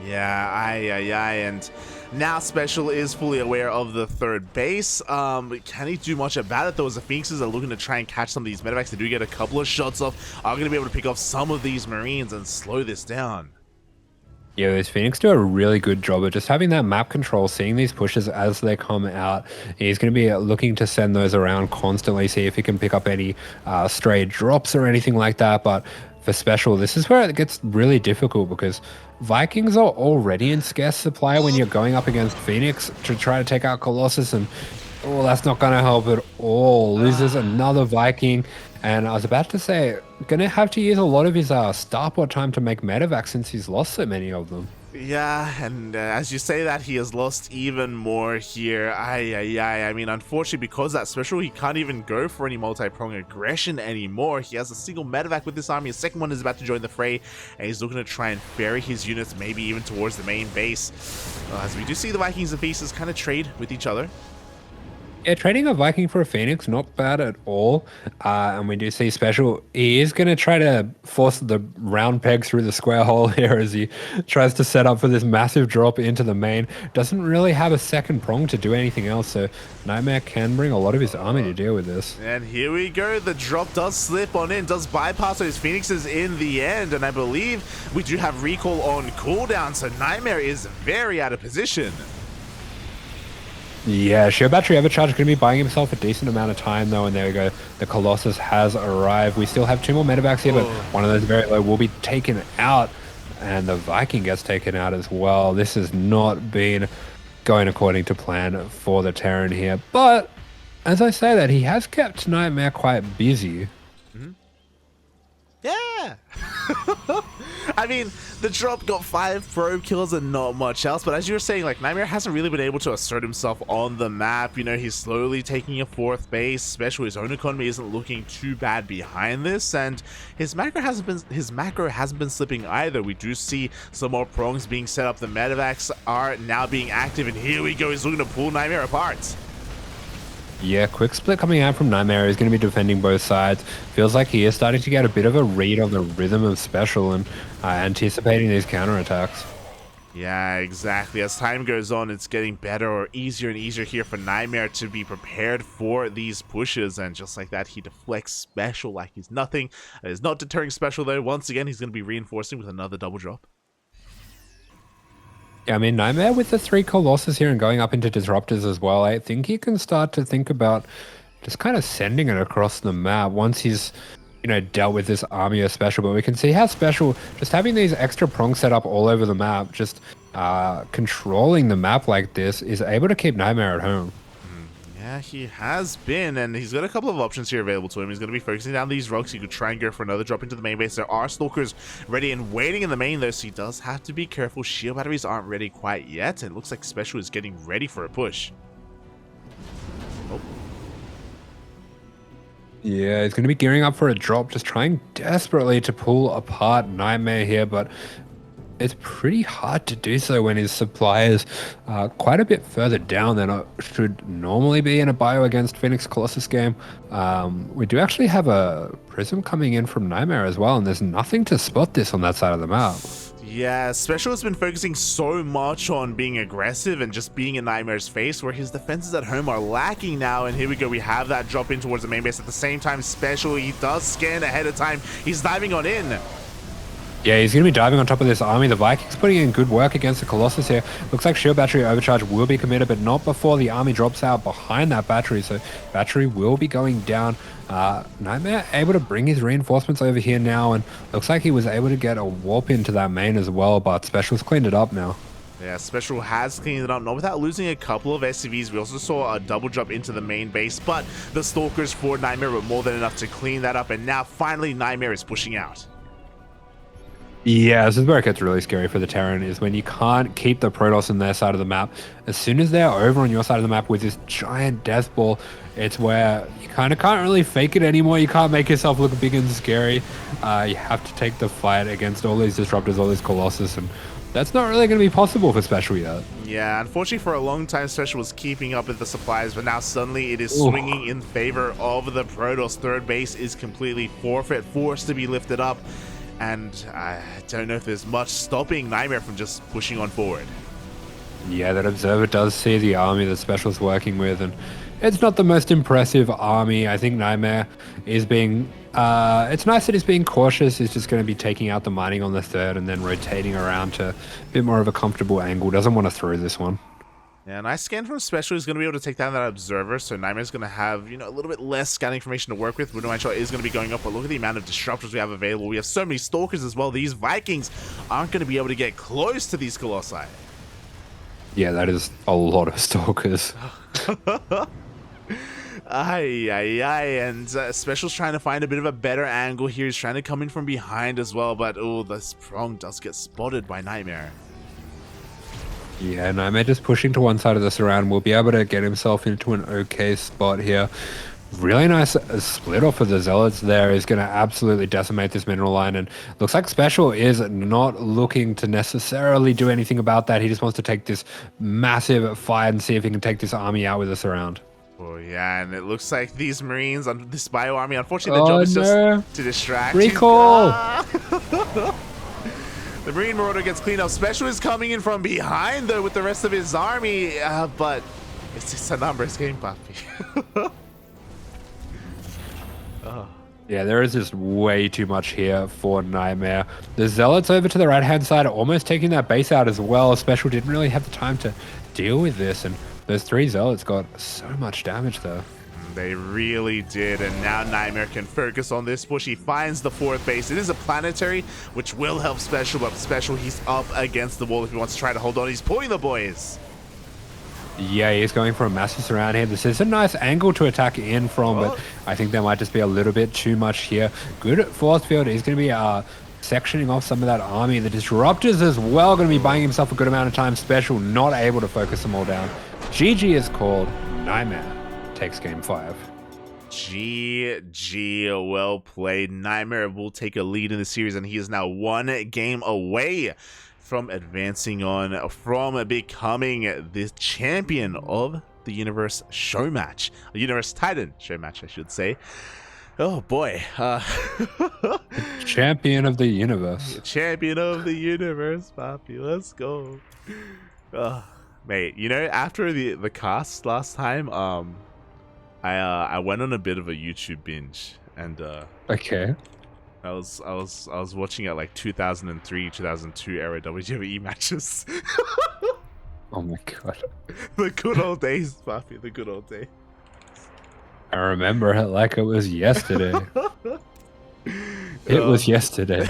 Yeah, and now SpeCial is fully aware of the third base. Can he do much about it, though, as the Phoenixes are looking to try and catch some of these medevacs? They do get a couple of shots off. Are going to be able to pick off some of these Marines and slow this down. Yeah, these Phoenix do a really good job of just having that map control, seeing these pushes as they come out. He's going to be looking to send those around constantly, see if he can pick up any stray drops or anything like that. But for special, this is where it gets really difficult because Vikings are already in scarce supply when you're going up against Phoenix to try to take out Colossus, and oh, that's not going to help at all. Loses another Viking. And I was about to say, going to have to use a lot of his starport time to make medevac since he's lost so many of them. Yeah, and as you say that, he has lost even more here. I mean, unfortunately, because that special, he can't even go for any multi-prong aggression anymore. He has a single medevac with this army. A second one is about to join the fray, and he's looking to try and ferry his units maybe even towards the main base. As we do see the Vikings and Pieces kind of trade with each other. Yeah, trading a Viking for a Phoenix, not bad at all. And we do see special. He is going to try to force the round peg through the square hole here as he tries to set up for this massive drop into the main. Doesn't really have a second prong to do anything else, so NightMare can bring a lot of his army to deal with this. And here we go. The drop does slip on in, does bypass those Phoenixes in the end. And I believe we do have recall on cooldown, so NightMare is very out of position. Yeah, Sheer Battery Overcharge is going to be buying himself a decent amount of time, though, and there we go. The Colossus has arrived. We still have 2 more medevacs here, but one of those very low will be taken out, and the Viking gets taken out as well. This has not been going according to plan for the Terran here, but as I say that, he has kept NightMare quite busy. Yeah. I mean, the drop got 5 probe kills and not much else, but as you were saying, like, NightMare hasn't really been able to assert himself on the map. You know, he's slowly taking a 4th base, especially his own economy isn't looking too bad behind this, and his macro hasn't been slipping either. We do see some more prongs being set up. The medevacs are now being active, and here we go. He's looking to pull NightMare apart. Yeah, quick split coming out from NightMare. He's going to be defending both sides. Feels like he is starting to get a bit of a read on the rhythm of special and anticipating these counterattacks. Yeah, exactly. As time goes on, it's getting better or easier and easier here for NightMare to be prepared for these pushes. And just like that, he deflects special like he's nothing. It is not deterring special, though. Once again, he's going to be reinforcing with another double drop. Yeah, I mean, NightMare with the 3 Colossus here and going up into Disruptors as well, I think he can start to think about just kind of sending it across the map once he's, you know, dealt with this army of special. But we can see how special, just having these extra prongs set up all over the map, just controlling the map like this, is able to keep NightMare at home. Yeah, he has been, and he's got a couple of options here available to him. He's going to be focusing down these rocks. He could try and go for another drop into the main base. There are stalkers ready and waiting in the main, though, so he does have to be careful. Shield batteries aren't ready quite yet, and it looks like special is getting ready for a push. Oh. Yeah, he's going to be gearing up for a drop, just trying desperately to pull apart NightMare here, but it's pretty hard to do so when his supply is quite a bit further down than it should normally be in a bio against Phoenix Colossus game. We do actually have a Prism coming in from NightMare as well, and there's nothing to spot this on that side of the map. Yeah, Special has been focusing so much on being aggressive and just being in NightMare's face, where his defenses at home are lacking now. And here we go, we have that drop in towards the main base. At the same time, Special, he does scan ahead of time. He's diving on in. Yeah, he's going to be diving on top of this army. The Vikings putting in good work against the Colossus here. Looks like Shield Battery Overcharge will be committed, but not before the army drops out behind that battery. So battery will be going down. NightMare able to bring his reinforcements over here now, and looks like he was able to get a warp into that main as well, but Special's cleaned it up now. Yeah, Special has cleaned it up, not without losing a couple of SCVs. We also saw a double drop into the main base, but the Stalkers for NightMare were more than enough to clean that up, and now finally NightMare is pushing out. Yeah, this is where it gets really scary for the Terran, is when you can't keep the Protoss on their side of the map. As soon as they're over on your side of the map with this giant death ball, it's where you kind of can't really fake it anymore. You can't make yourself look big and scary. You have to take the fight against all these Disruptors, all these Colossus, and that's not really going to be possible for Special yet. Yeah, unfortunately for a long time, Special was keeping up with the supplies, but now suddenly it is swinging in favor of the Protoss. Third base is completely forced to be lifted up. And I don't know if there's much stopping NightMare from just pushing on forward. Yeah, that Observer does see the army that Special's working with, and It's not the most impressive army. I think NightMare is being... it's nice that he's being cautious. He's just going to be taking out the mining on the third and then rotating around to a bit more of a comfortable angle. Doesn't want to throw this one. Yeah, a nice scan from SpeCial is going to be able to take down that observer, so NightMare's going to have, you know, a little bit less scan information to work with. Widow Shot is going to be going up, but look at the amount of disruptors we have available. We have so many stalkers as well. These Vikings aren't going to be able to get close to these Colossi. Yeah, that is a lot of stalkers. And SpeCial's trying to find a bit of a better angle here. He's trying to come in from behind as well, but oh, this prong does get spotted by NightMare. Yeah, NightMare just pushing to one side of the surround will be able to get himself into an okay spot here. Really nice split off of the Zealots there is going to absolutely decimate this mineral line, and looks like SpeCial is not looking to necessarily do anything about that. He just wants to take this massive fight and see if he can take this army out with us around. Oh yeah, and it looks like these Marines on this bio army, unfortunately, the job is just to distract. Recall! The Marine Marauder gets cleaned up. SpeCial is coming in from behind, though, with the rest of his army, but it's just a numbers game, Papi. Yeah, there is just way too much here for NightMare. The Zealots over to the right-hand side are almost taking that base out as well. SpeCial didn't really have the time to deal with this, and those 3 Zealots got so much damage there. They really did, and now NightMare can focus on this push. He finds the 4th base. It is a planetary, which will help SpeCial, but SpeCial, he's up against the wall if he wants to try to hold on. He's pulling the boys. Yeah, he's going for a massive surround here. This is a nice angle to attack in from, but I think there might just be a little bit too much here. Good force field. He's going to be sectioning off some of that army. The disruptors as well going to be buying himself a good amount of time. SpeCial not able to focus them all down. GG is called. NightMare takes game 5. GG, well played. NightMare will take a lead in the series, and he is now 1 game away from advancing on, from becoming the champion of the Universe show match. The Universe Titan show match, I should say. Oh boy. Champion of the universe. Champion of the universe, Papi. Let's go. Mate, you know, after the cast last time, I went on a bit of a YouTube binge, and Okay. I was watching at like 2003, 2002 era WWE matches. Oh my god. The good old days, Papi. The good old days. I remember it like it was yesterday. It was yesterday.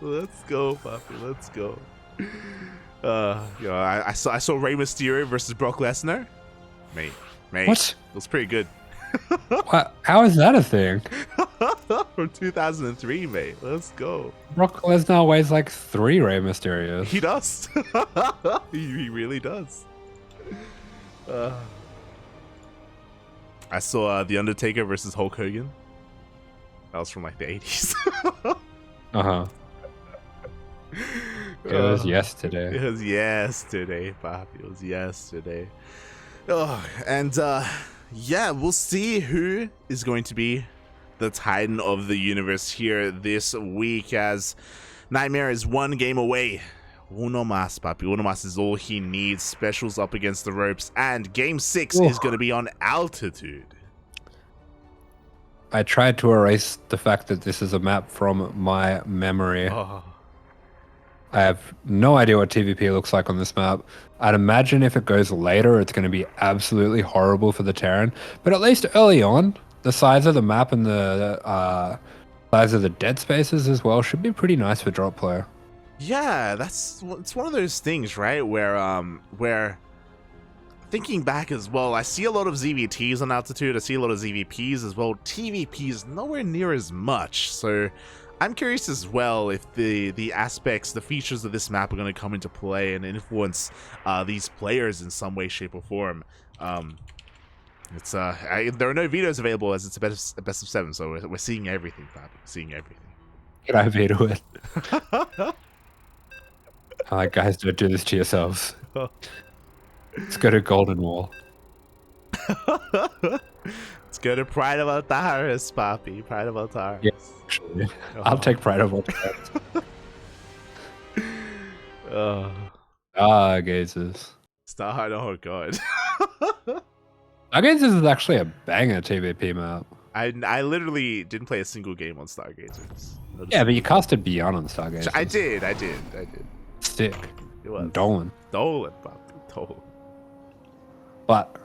Let's go, Papi. Let's go. You know, I saw Rey Mysterio versus Brock Lesnar. Mate. What? It was pretty good. What? How is that a thing? From 2003, mate. Let's go. Brock Lesnar weighs like 3 Rey Mysterios. He does. He really does. I saw The Undertaker versus Hulk Hogan. That was from like the 80s. Uh-huh. It was yesterday. It was yesterday, Papi. It was yesterday. And yeah, we'll see who is going to be the Titan of the Universe here this week, as NightMare is 1 game away. Uno mas, Papi. Uno mas is all he needs. SpeCial's up against the ropes, and game 6 is going to be on altitude. I tried to erase the fact that this is a map from my memory. Oh. I have no idea what TvP looks like on this map. I'd imagine if it goes later, it's going to be absolutely horrible for the Terran. But at least early on, the size of the map and the size of the dead spaces as well should be pretty nice for drop player. Yeah, it's one of those things, right? Where thinking back as well, I see a lot of ZVTs on altitude. I see a lot of ZVPs as well. TVP is nowhere near as much. So I'm curious as well if the aspects, the features of this map are going to come into play and influence these players in some way, shape, or form. It's there are no vetoes available as it's a best of 7, so we're seeing everything, Papi. Seeing everything. Can I veto it? Guys, don't do this to yourselves. Let's go to Golden Wall. Let's go to Pride of Altaris, Papi. Pride of Altaris. Yeah, actually. I'll take Pride of Altaris. Gazes. Star, oh god. Stargazers is actually a banger TvP map. I literally didn't play a single game on Stargazers. Yeah, but you casted Beyond on Stargazers. I did. Sick. It was Dolan. Dolan, Dolan. But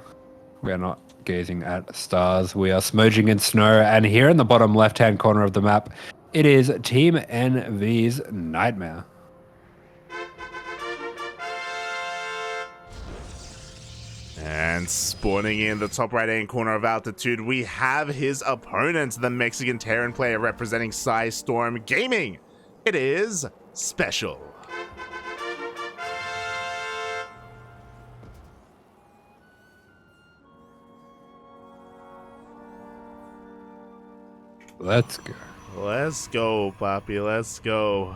we are not gazing at stars. We are smudging in snow. And here in the bottom left-hand corner of the map, it is Team NV's NightMare. And spawning in the top right-hand corner of altitude, we have his opponent, the Mexican Terran player representing Storm Gaming. It is SpeCial. Let's go. Let's go, Poppy. Let's go.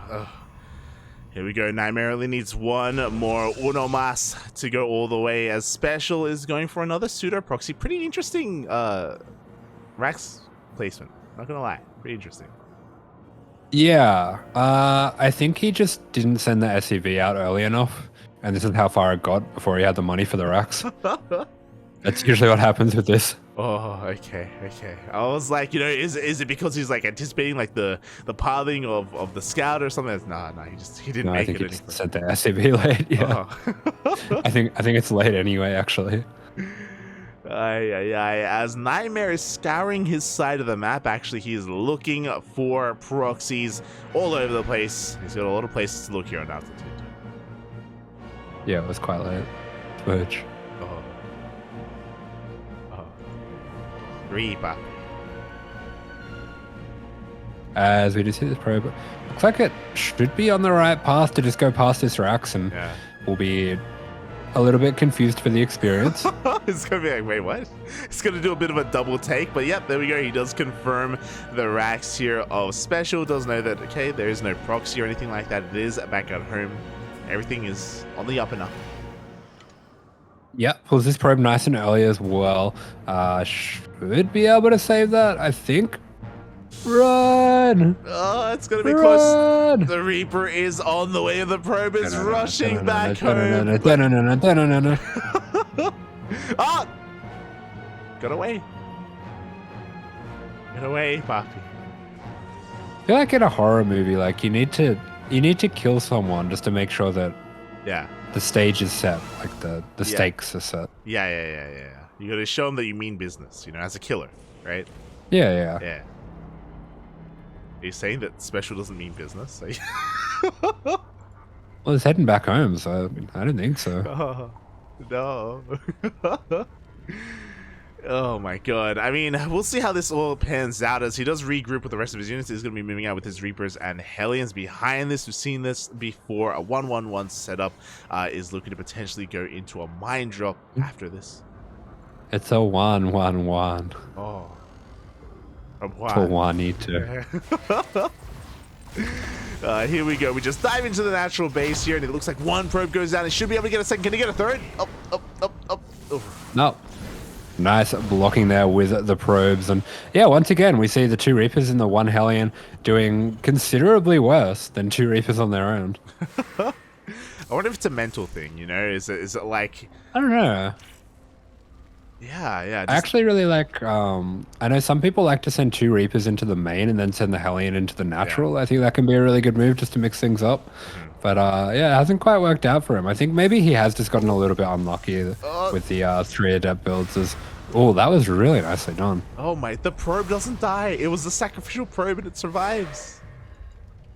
Here we go. NightMare only needs one more uno mas to go all the way, as SpeCial is going for another pseudo proxy. Pretty interesting Rax placement. Not gonna lie. Pretty interesting. Yeah. I think he just didn't send the SCV out early enough. And this is how far it got before he had the money for the racks. That's usually what happens with this. Oh, okay. I was like, you know, is it because he's like anticipating like the pathing of the scout or something? Nah, he didn't make it. I think he just sent the SCV late. Yeah. Oh. I think it's late anyway, actually. As NightMare is scouring his side of the map, actually, he is looking for proxies all over the place. He's got a lot of places to look here on altitude. Yeah, it was quite late. Smudge. Reaper. As we just hit this probe, looks like it should be on the right path to just go past this racks, and we'll be a little bit confused for the experience. It's gonna be like, wait, what? It's gonna do a bit of a double take, but yep, there we go. He does confirm the racks here of SpeCial. Does know that, okay, there is no proxy or anything like that. It is back at home. Everything is on the up and up. Yep, pulls this probe nice and early as well. Should be able to save that, I think. Run! Oh, it's gonna be Run! close. The Reaper is on the way, and the probe is rushing back home. Ah! Get away. Get away, Papi. I feel like in a horror movie, like you need to kill someone just to make sure that the stage is set, like the stakes are set. Yeah. You gotta show them that you mean business, you know, as a killer, right? Yeah. Are you saying that SpeCial doesn't mean business? Well, he's heading back home, so I don't think so. Oh, no. Oh my god. I mean, we'll see how this all pans out as he does regroup with the rest of his units. He's going to be moving out with his Reapers and Hellions behind this. We've seen this before. A 1-1-1 setup is looking to potentially go into a mine drop after this. It's a 1-1-1. Oh. For Juanito. Here we go. We just dive into the natural base here, and it looks like one probe goes down. He should be able to get a second. Can he get a third? Up. No. Nice blocking there with the probes. And yeah, once again, we see the two Reapers and the one Hellion doing considerably worse than two Reapers on their own. I wonder if it's a mental thing, you know? Is it like... I don't know. Yeah. I actually really like... I know some people like to send two Reapers into the main and then send the Hellion into the natural. Yeah. I think that can be a really good move just to mix things up. But yeah, it hasn't quite worked out for him. I think maybe he has just gotten a little bit unlucky with the 3 adept builds. Oh, that was really nicely done. Oh my, the probe doesn't die. It was the sacrificial probe and it survives.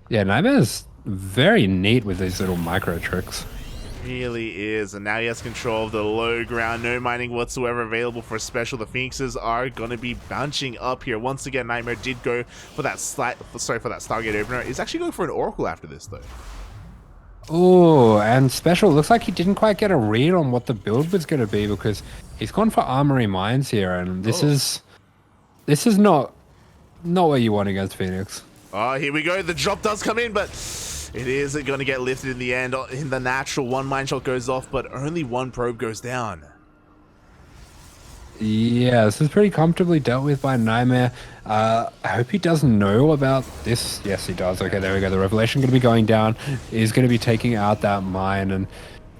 Yeah, NightMare's very neat with these little micro tricks. Really is, and now he has control of the low ground. No mining whatsoever available for SpeCial. The Phoenixes are gonna be bunching up here. Once again, NightMare did go for that for that Stargate opener. He's actually going for an Oracle after this though. Oh, and SpeCial looks like he didn't quite get a read on what the build was going to be because he's gone for Armory Mines here, and this is not what you want against Phoenix. Oh, here we go. The drop does come in, but it isn't going to get lifted in the end. In the natural, one mine shot goes off, but only one probe goes down. Yeah, this is pretty comfortably dealt with by NightMare. I hope he doesn't know about this. Yes, he does. Okay, there we go. The Revelation going to be going down. He's going to be taking out that mine. And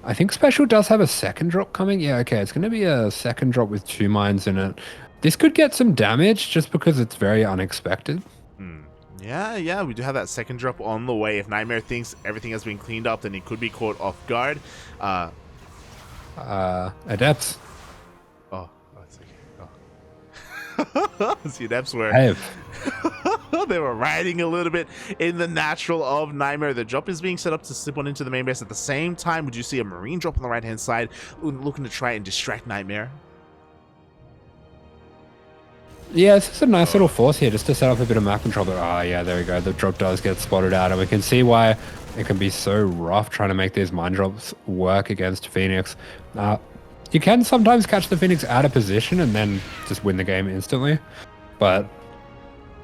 I think Special does have a second drop coming. Yeah, okay, it's going to be a second drop with 2 mines in it. This could get some damage just because it's very unexpected. Yeah, we do have that second drop on the way. If NightMare thinks everything has been cleaned up, then he could be caught off guard. Adepts. It's okay. Oh. See, Adepts were... Hey, they were riding a little bit in the natural of NightMare. The drop is being set up to slip on into the main base. At the same time, would you see a Marine drop on the right-hand side looking to try and distract NightMare? yeah, this is a nice little force here just to set up a bit of map control. But yeah, there we go. The drop does get spotted out, and we can see why it can be so rough trying to make these mine drops work against Phoenix. You can sometimes catch the Phoenix out of position and then just win the game instantly, but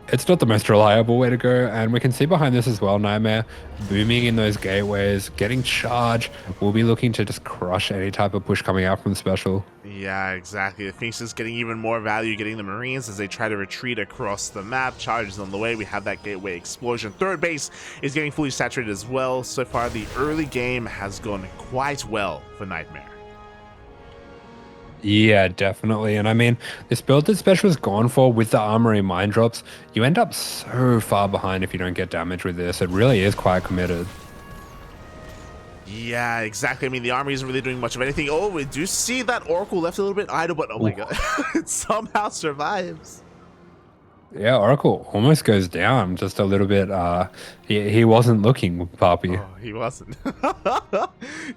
it's not the most reliable way to go. And we can see behind this as well, NightMare booming in those gateways, getting charged. We'll be looking to just crush any type of push coming out from Special. Yeah, exactly. The Phoenix is getting even more value, getting the Marines as they try to retreat across the map. Charges on the way. We have that gateway explosion. Third base is getting fully saturated as well. So far, the early game has gone quite well for NightMare. Yeah, definitely. And I mean, this build that Special has gone for with the armory mine drops, you end up so far behind if you don't get damage with this. It really is quite committed. Yeah, exactly. I mean, the army isn't really doing much of anything. Oh, we do see that Oracle left a little bit idle, but oh my god, it somehow survives. Yeah, Oracle almost goes down just a little bit. He wasn't looking, Poppy. Oh, he wasn't.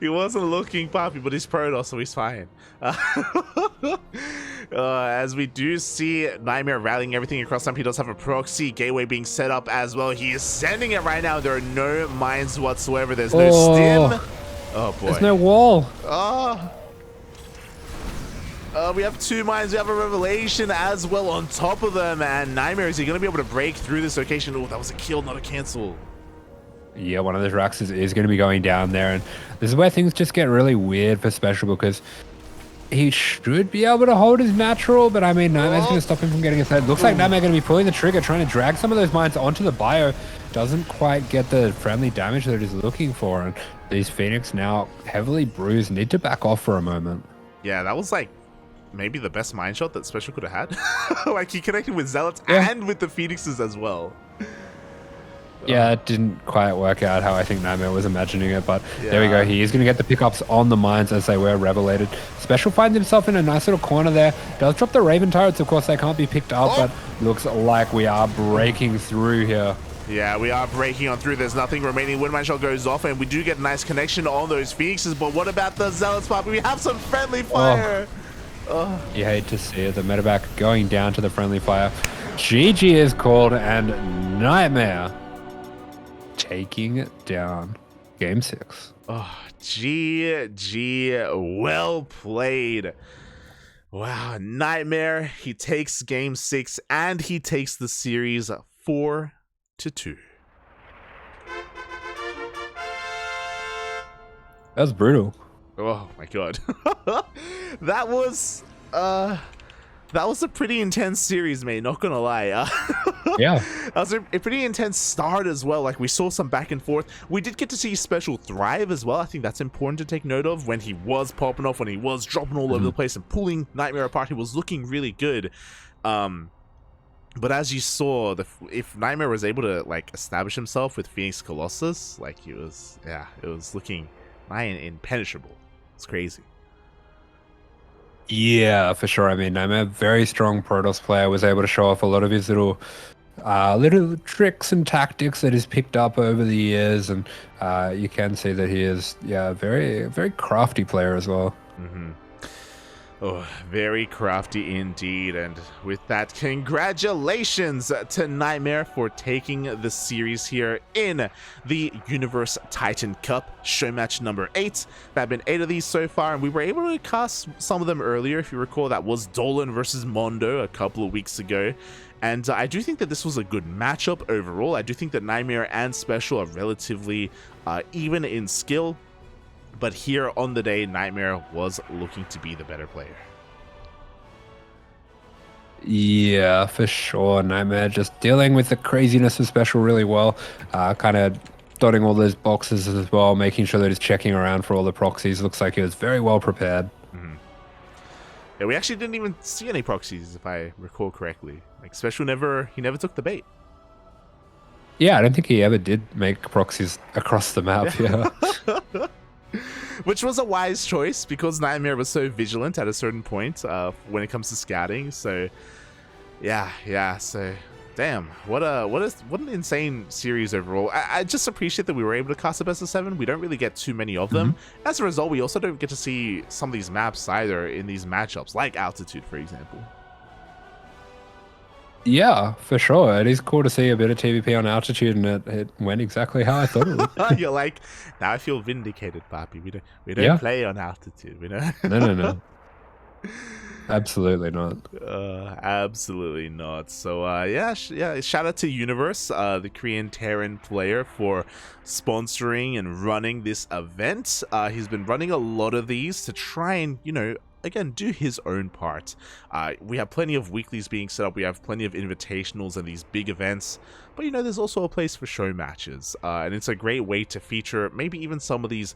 He wasn't looking, Poppy, but he's Protoss, so he's fine. As we do see NightMare rallying everything across time, he does have a proxy gateway being set up as well. He is sending it right now. There are no mines whatsoever. There's no stim. Oh boy. There's no wall. We have 2 mines. We have a revelation as well on top of them. And NightMare, is he going to be able to break through this location? Oh, that was a kill, not a cancel. Yeah, one of those racks is going to be going down there. And this is where things just get really weird for Special because he should be able to hold his natural. But I mean, NightMare's going to stop him from getting his head. Looks like NightMare going to be pulling the trigger, trying to drag some of those mines onto the bio. Doesn't quite get the friendly damage that he's looking for. And these Phoenix now heavily bruised, need to back off for a moment. Yeah, that was like maybe the best mine shot that Special could have had. Like, he connected with Zealots and with the Phoenixes as well. Yeah, it didn't quite work out how I think NightMare was imagining it, but there we go. He is going to get the pickups on the mines as they were revelated. Special finds himself in a nice little corner there. Does drop the Raven turrets. Of course, they can't be picked up, but looks like we are breaking through here. Yeah, we are breaking on through. There's nothing remaining. Wind Mine Shot goes off, and we do get a nice connection on those Phoenixes, but what about the Zealots, Poppy? We have some friendly fire. You hate to see it. The medevac going down to the friendly fire. GG is called, and NightMare taking down game 6. Oh, GG. Well played. Wow, NightMare, he takes game 6, and he takes the series 4-2. That was brutal. Oh my god. That was a pretty intense series, mate, not gonna lie. Yeah. That was a pretty intense start as well. Like, we saw some back and forth. We did get to see Special thrive as well. I think that's important to take note of. When he was popping off, when he was dropping all over the place and pulling NightMare apart, he was looking really good. But as you saw, if NightMare was able to like establish himself with Phoenix Colossus, like it was looking nigh impenetrable. It's crazy. Yeah, for sure. I mean, I'm a very strong Protoss player, was able to show off a lot of his little tricks and tactics that he's picked up over the years, and you can see that he is, a very, very crafty player as well. Oh, very crafty indeed. And with that, congratulations to NightMare for taking the series here in the Universe Titan Cup show match number 8. There have been 8 of these so far, and we were able to cast some of them earlier. If you recall, that was Dolan versus Mondo a couple of weeks ago. And I do think that this was a good matchup overall. I do think that NightMare and SpeCial are relatively even in skill. But here on the day, NightMare was looking to be the better player. Yeah, for sure. NightMare just dealing with the craziness of SpeCial really well. Kind of dotting all those boxes as well, making sure that he's checking around for all the proxies. Looks like he was very well prepared. Yeah, we actually didn't even see any proxies, if I recall correctly. Like, SpeCial he never took the bait. Yeah, I don't think he ever did make proxies across the map. Yeah. Which was a wise choice because NightMare was so vigilant at a certain point when it comes to scouting. So, yeah. So, damn, what an insane series overall. I just appreciate that we were able to cast a best of 7. We don't really get too many of them. As a result, we also don't get to see some of these maps either in these matchups, like Altitude, for example. Yeah, for sure. It is cool to see a bit of TvP on Altitude, and it went exactly how I thought it would. You're like, now I feel vindicated, Papi. We don't play on Altitude, we know. No. Absolutely not. Absolutely not. So yeah, shout out to Universe, the Korean Terran player, for sponsoring and running this event. He's been running a lot of these to try and, again, do his own part. We have plenty of weeklies being set up. We have plenty of invitationals and these big events. But, there's also a place for show matches. And it's a great way to feature maybe even some of these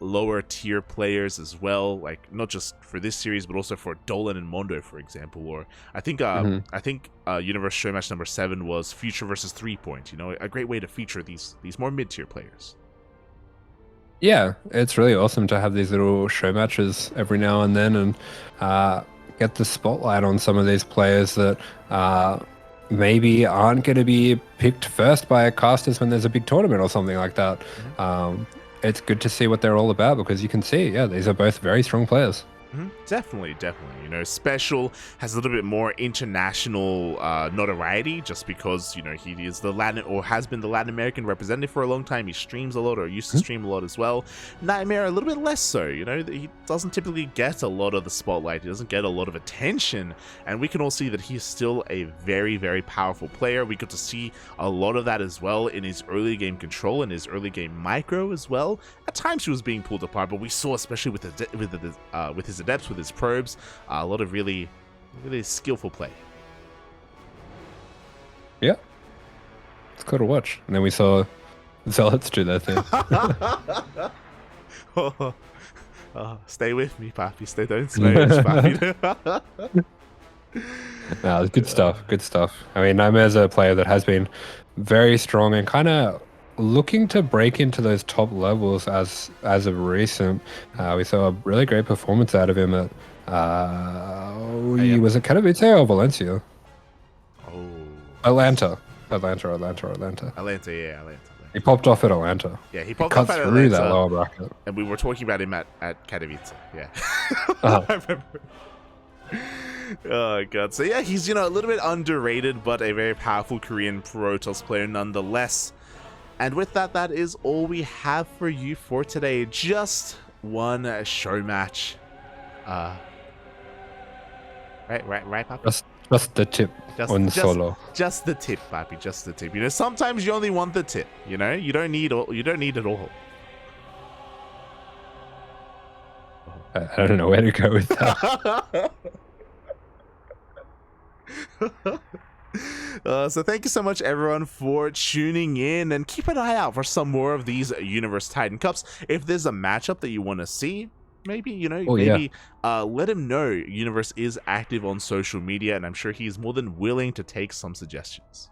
lower tier players as well. Like, not just for this series, but also for Dolan and Mondo, for example. Or I think Universe show match number 7 was Future versus 3 Point. A great way to feature these more mid-tier players. Yeah, it's really awesome to have these little show matches every now and then and get the spotlight on some of these players that maybe aren't going to be picked first by casters when there's a big tournament or something like that. It's good to see what they're all about because you can see, these are both very strong players. Definitely. SpeCial has a little bit more international notoriety just because, he is the Latin, or has been the Latin American representative for a long time. He streams a lot, or used to stream a lot as well. NightMare, a little bit less so. He doesn't typically get a lot of the spotlight. He doesn't get a lot of attention. And we can all see that he's still a very, very powerful player. We got to see a lot of that as well in his early game control and his early game micro as well. At times he was being pulled apart, but we saw, especially with his adepts, with his probes, a lot of really, really skillful play. Yeah, it's cool to watch. And then we saw Zealots do their thing. Stay with me, Papi. Don't smash, Papi. No, good stuff. I mean, NightMare's a player that has been very strong and kind of looking to break into those top levels as of recent. We saw a really great performance out of him at was it Katowice or Valencia? Atlanta. Atlanta. He popped off at Atlanta. Yeah, he popped cut off at through Atlanta, that lower bracket. and we were talking about him at Katowice. Yeah. I remember. Oh god. So yeah, he's a little bit underrated, but a very powerful Korean Protoss player nonetheless. And with that, that is all we have for you for today. Just one show match. Right, Papi? Just the tip on solo. Just the tip, Papi. Just the tip. Sometimes you only want the tip. You don't need it all. I don't know where to go with that. So thank you so much, everyone, for tuning in, and keep an eye out for some more of these Universe Titan Cups. If there's a matchup that you want to see, maybe let him know. Universe is active on social media, and I'm sure he's more than willing to take some suggestions.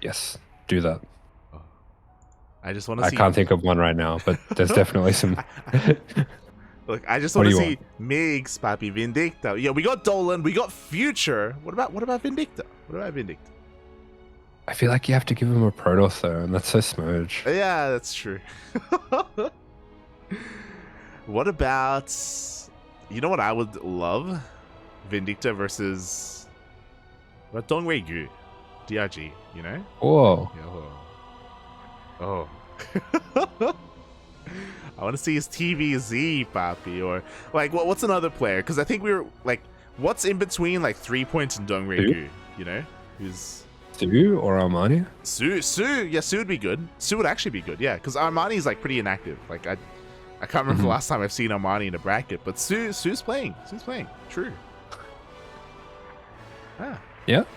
Yes, do that. I just want to see. I can't think of one right now, but there's definitely some. Look, I just want to see Migs, Papi, Vindicta. Yeah, we got Dolan, we got Future. What about Vindicta? I feel like you have to give him a Protoss though, and that's so smudge. Yeah, that's true. What about... what I would love? Vindicta versus... What, Dongwei-gu? DRG, Whoa. Oh. I want to see his TVZ, Papi, or what's another player? Because I think we were what's in between 3 points and Dongwei-gu, who's Su or Armani? Su, yeah, Su would be good. Su would actually be good, yeah, because Armani's pretty inactive. I can't remember the last time I've seen Armani in a bracket, but Su's playing. True. Yeah.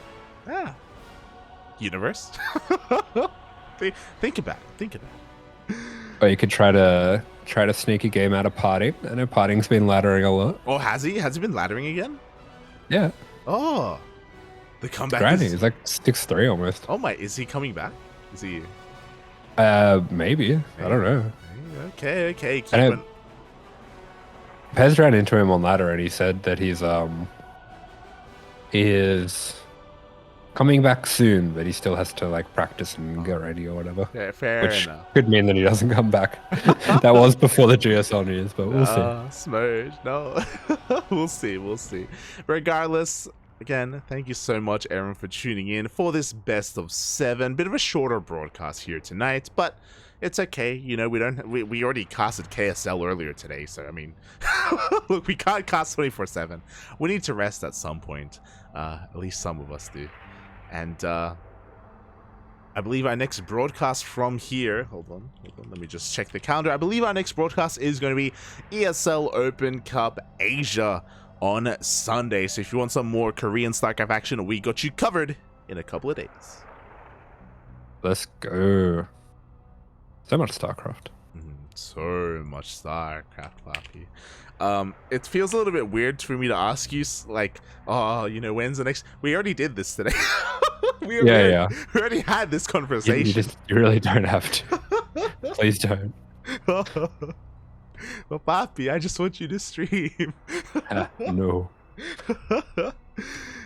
universe. Think about it. Think about it. Or you could try to sneak a game out of party. I know partying's been laddering a lot. Oh, has he? Has he been laddering again? Yeah. Oh, the comeback Granny, is. he's like 6'3" almost. Oh my! Is he coming back? Is he? Maybe. I don't know. Okay. Keep I know- it. Pez ran into him on ladder and he said that he is coming back soon, but he still has to like practice and get ready or whatever. Yeah, fair Which enough. could mean that he doesn't come back. That was before the GSL news, but we'll see. Smudge. No. We'll see. Regardless, again, thank you so much, Aaron, for tuning in for this best of 7. Bit of a shorter broadcast here tonight, but it's okay. You know, we already casted KSL earlier today, so I mean, look, we can't cast 24/7. We need to rest at some point. At least some of us do. And I believe our next broadcast from here, hold on, let me just check the calendar. I believe our next broadcast is going to be ESL Open Cup Asia on Sunday. So if you want some more Korean StarCraft action, we got you covered in a couple of days. Let's go. So much StarCraft. So much StarCraft, Papi. It feels a little bit weird for me to ask you, like, oh, you know, when's the next? We already did this today. We already had this conversation. You really don't have to. Please don't. Well, Papi, I just want you to stream. No.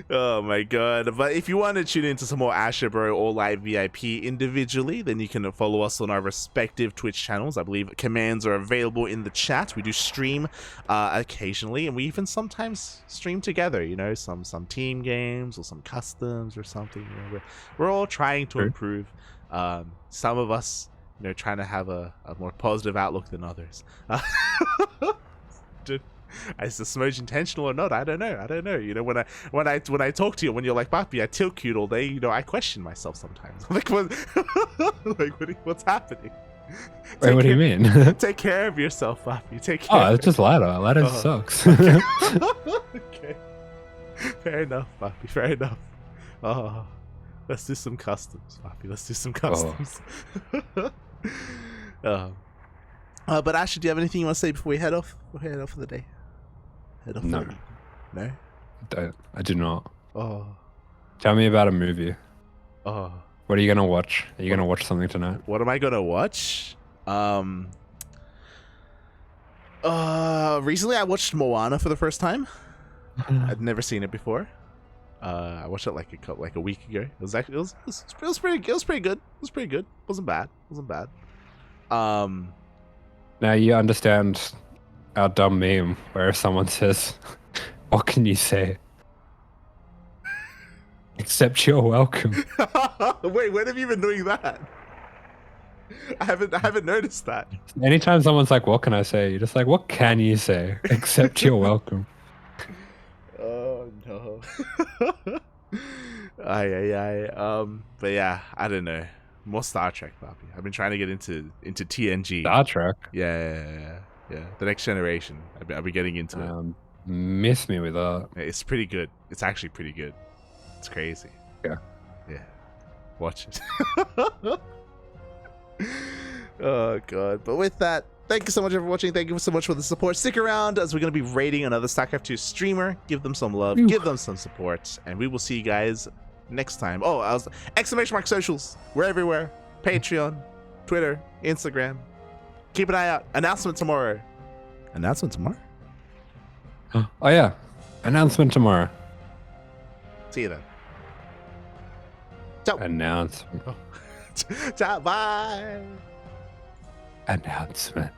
Oh my god. But if you want to tune into some more AsherBro or Live VIP individually, then you can follow us on our respective Twitch channels. I believe commands are available in the chat. We do stream occasionally, and we even sometimes stream together, you know, some team games or some customs or something. You know, we're all trying to improve. Some of us, you know, trying to have a more positive outlook than others. Is the smudge intentional or not? I don't know. You know, when I talk to you, when you're like, Papi, I tilt cute all day, you know, I question myself sometimes. Like, what's happening? Wait, what do you mean? Take care of yourself, Papi. Take care. Oh, it's just ladder. Ladder sucks. Okay. Fair enough, Papi. Fair enough. Oh, let's do some customs, Papi. Let's do some customs. But Asher, do you have anything you want to say before we head off? We'll head off for the day. Head off. No. No? I do not. Oh. Tell me about a movie. Oh. What are you gonna watch? Are you gonna watch something tonight? What am I gonna watch? Recently I watched Moana for the first time. I'd never seen it before. I watched it like a week ago. It was pretty good. It was pretty good. Wasn't bad. Now you understand our dumb meme where if someone says, "What can you say?" Except you're welcome. Wait, when have you been doing that? I haven't noticed that. Anytime someone's like, "What can I say?" You're just like, "What can you say?" Except you're welcome. Oh no. But yeah, I don't know. More Star Trek, Papi. I've been trying to get into TNG. Star Trek. Yeah. The Next Generation. I'll be getting into it. Miss me with that. It's pretty good. It's actually pretty good. It's crazy. Yeah. Watch it. Oh god. But with that, thank you so much for watching. Thank you so much for the support. Stick around as we're going to be rating another StarCraft 2 streamer. Give them some love. Give them some support. And we will see you guys next time. Oh, ! Socials. We're everywhere. Patreon, Twitter, Instagram. Keep an eye out. Announcement tomorrow. Oh yeah. Announcement tomorrow. See you then. Ciao. Announcement. Ciao. Bye. Announcement.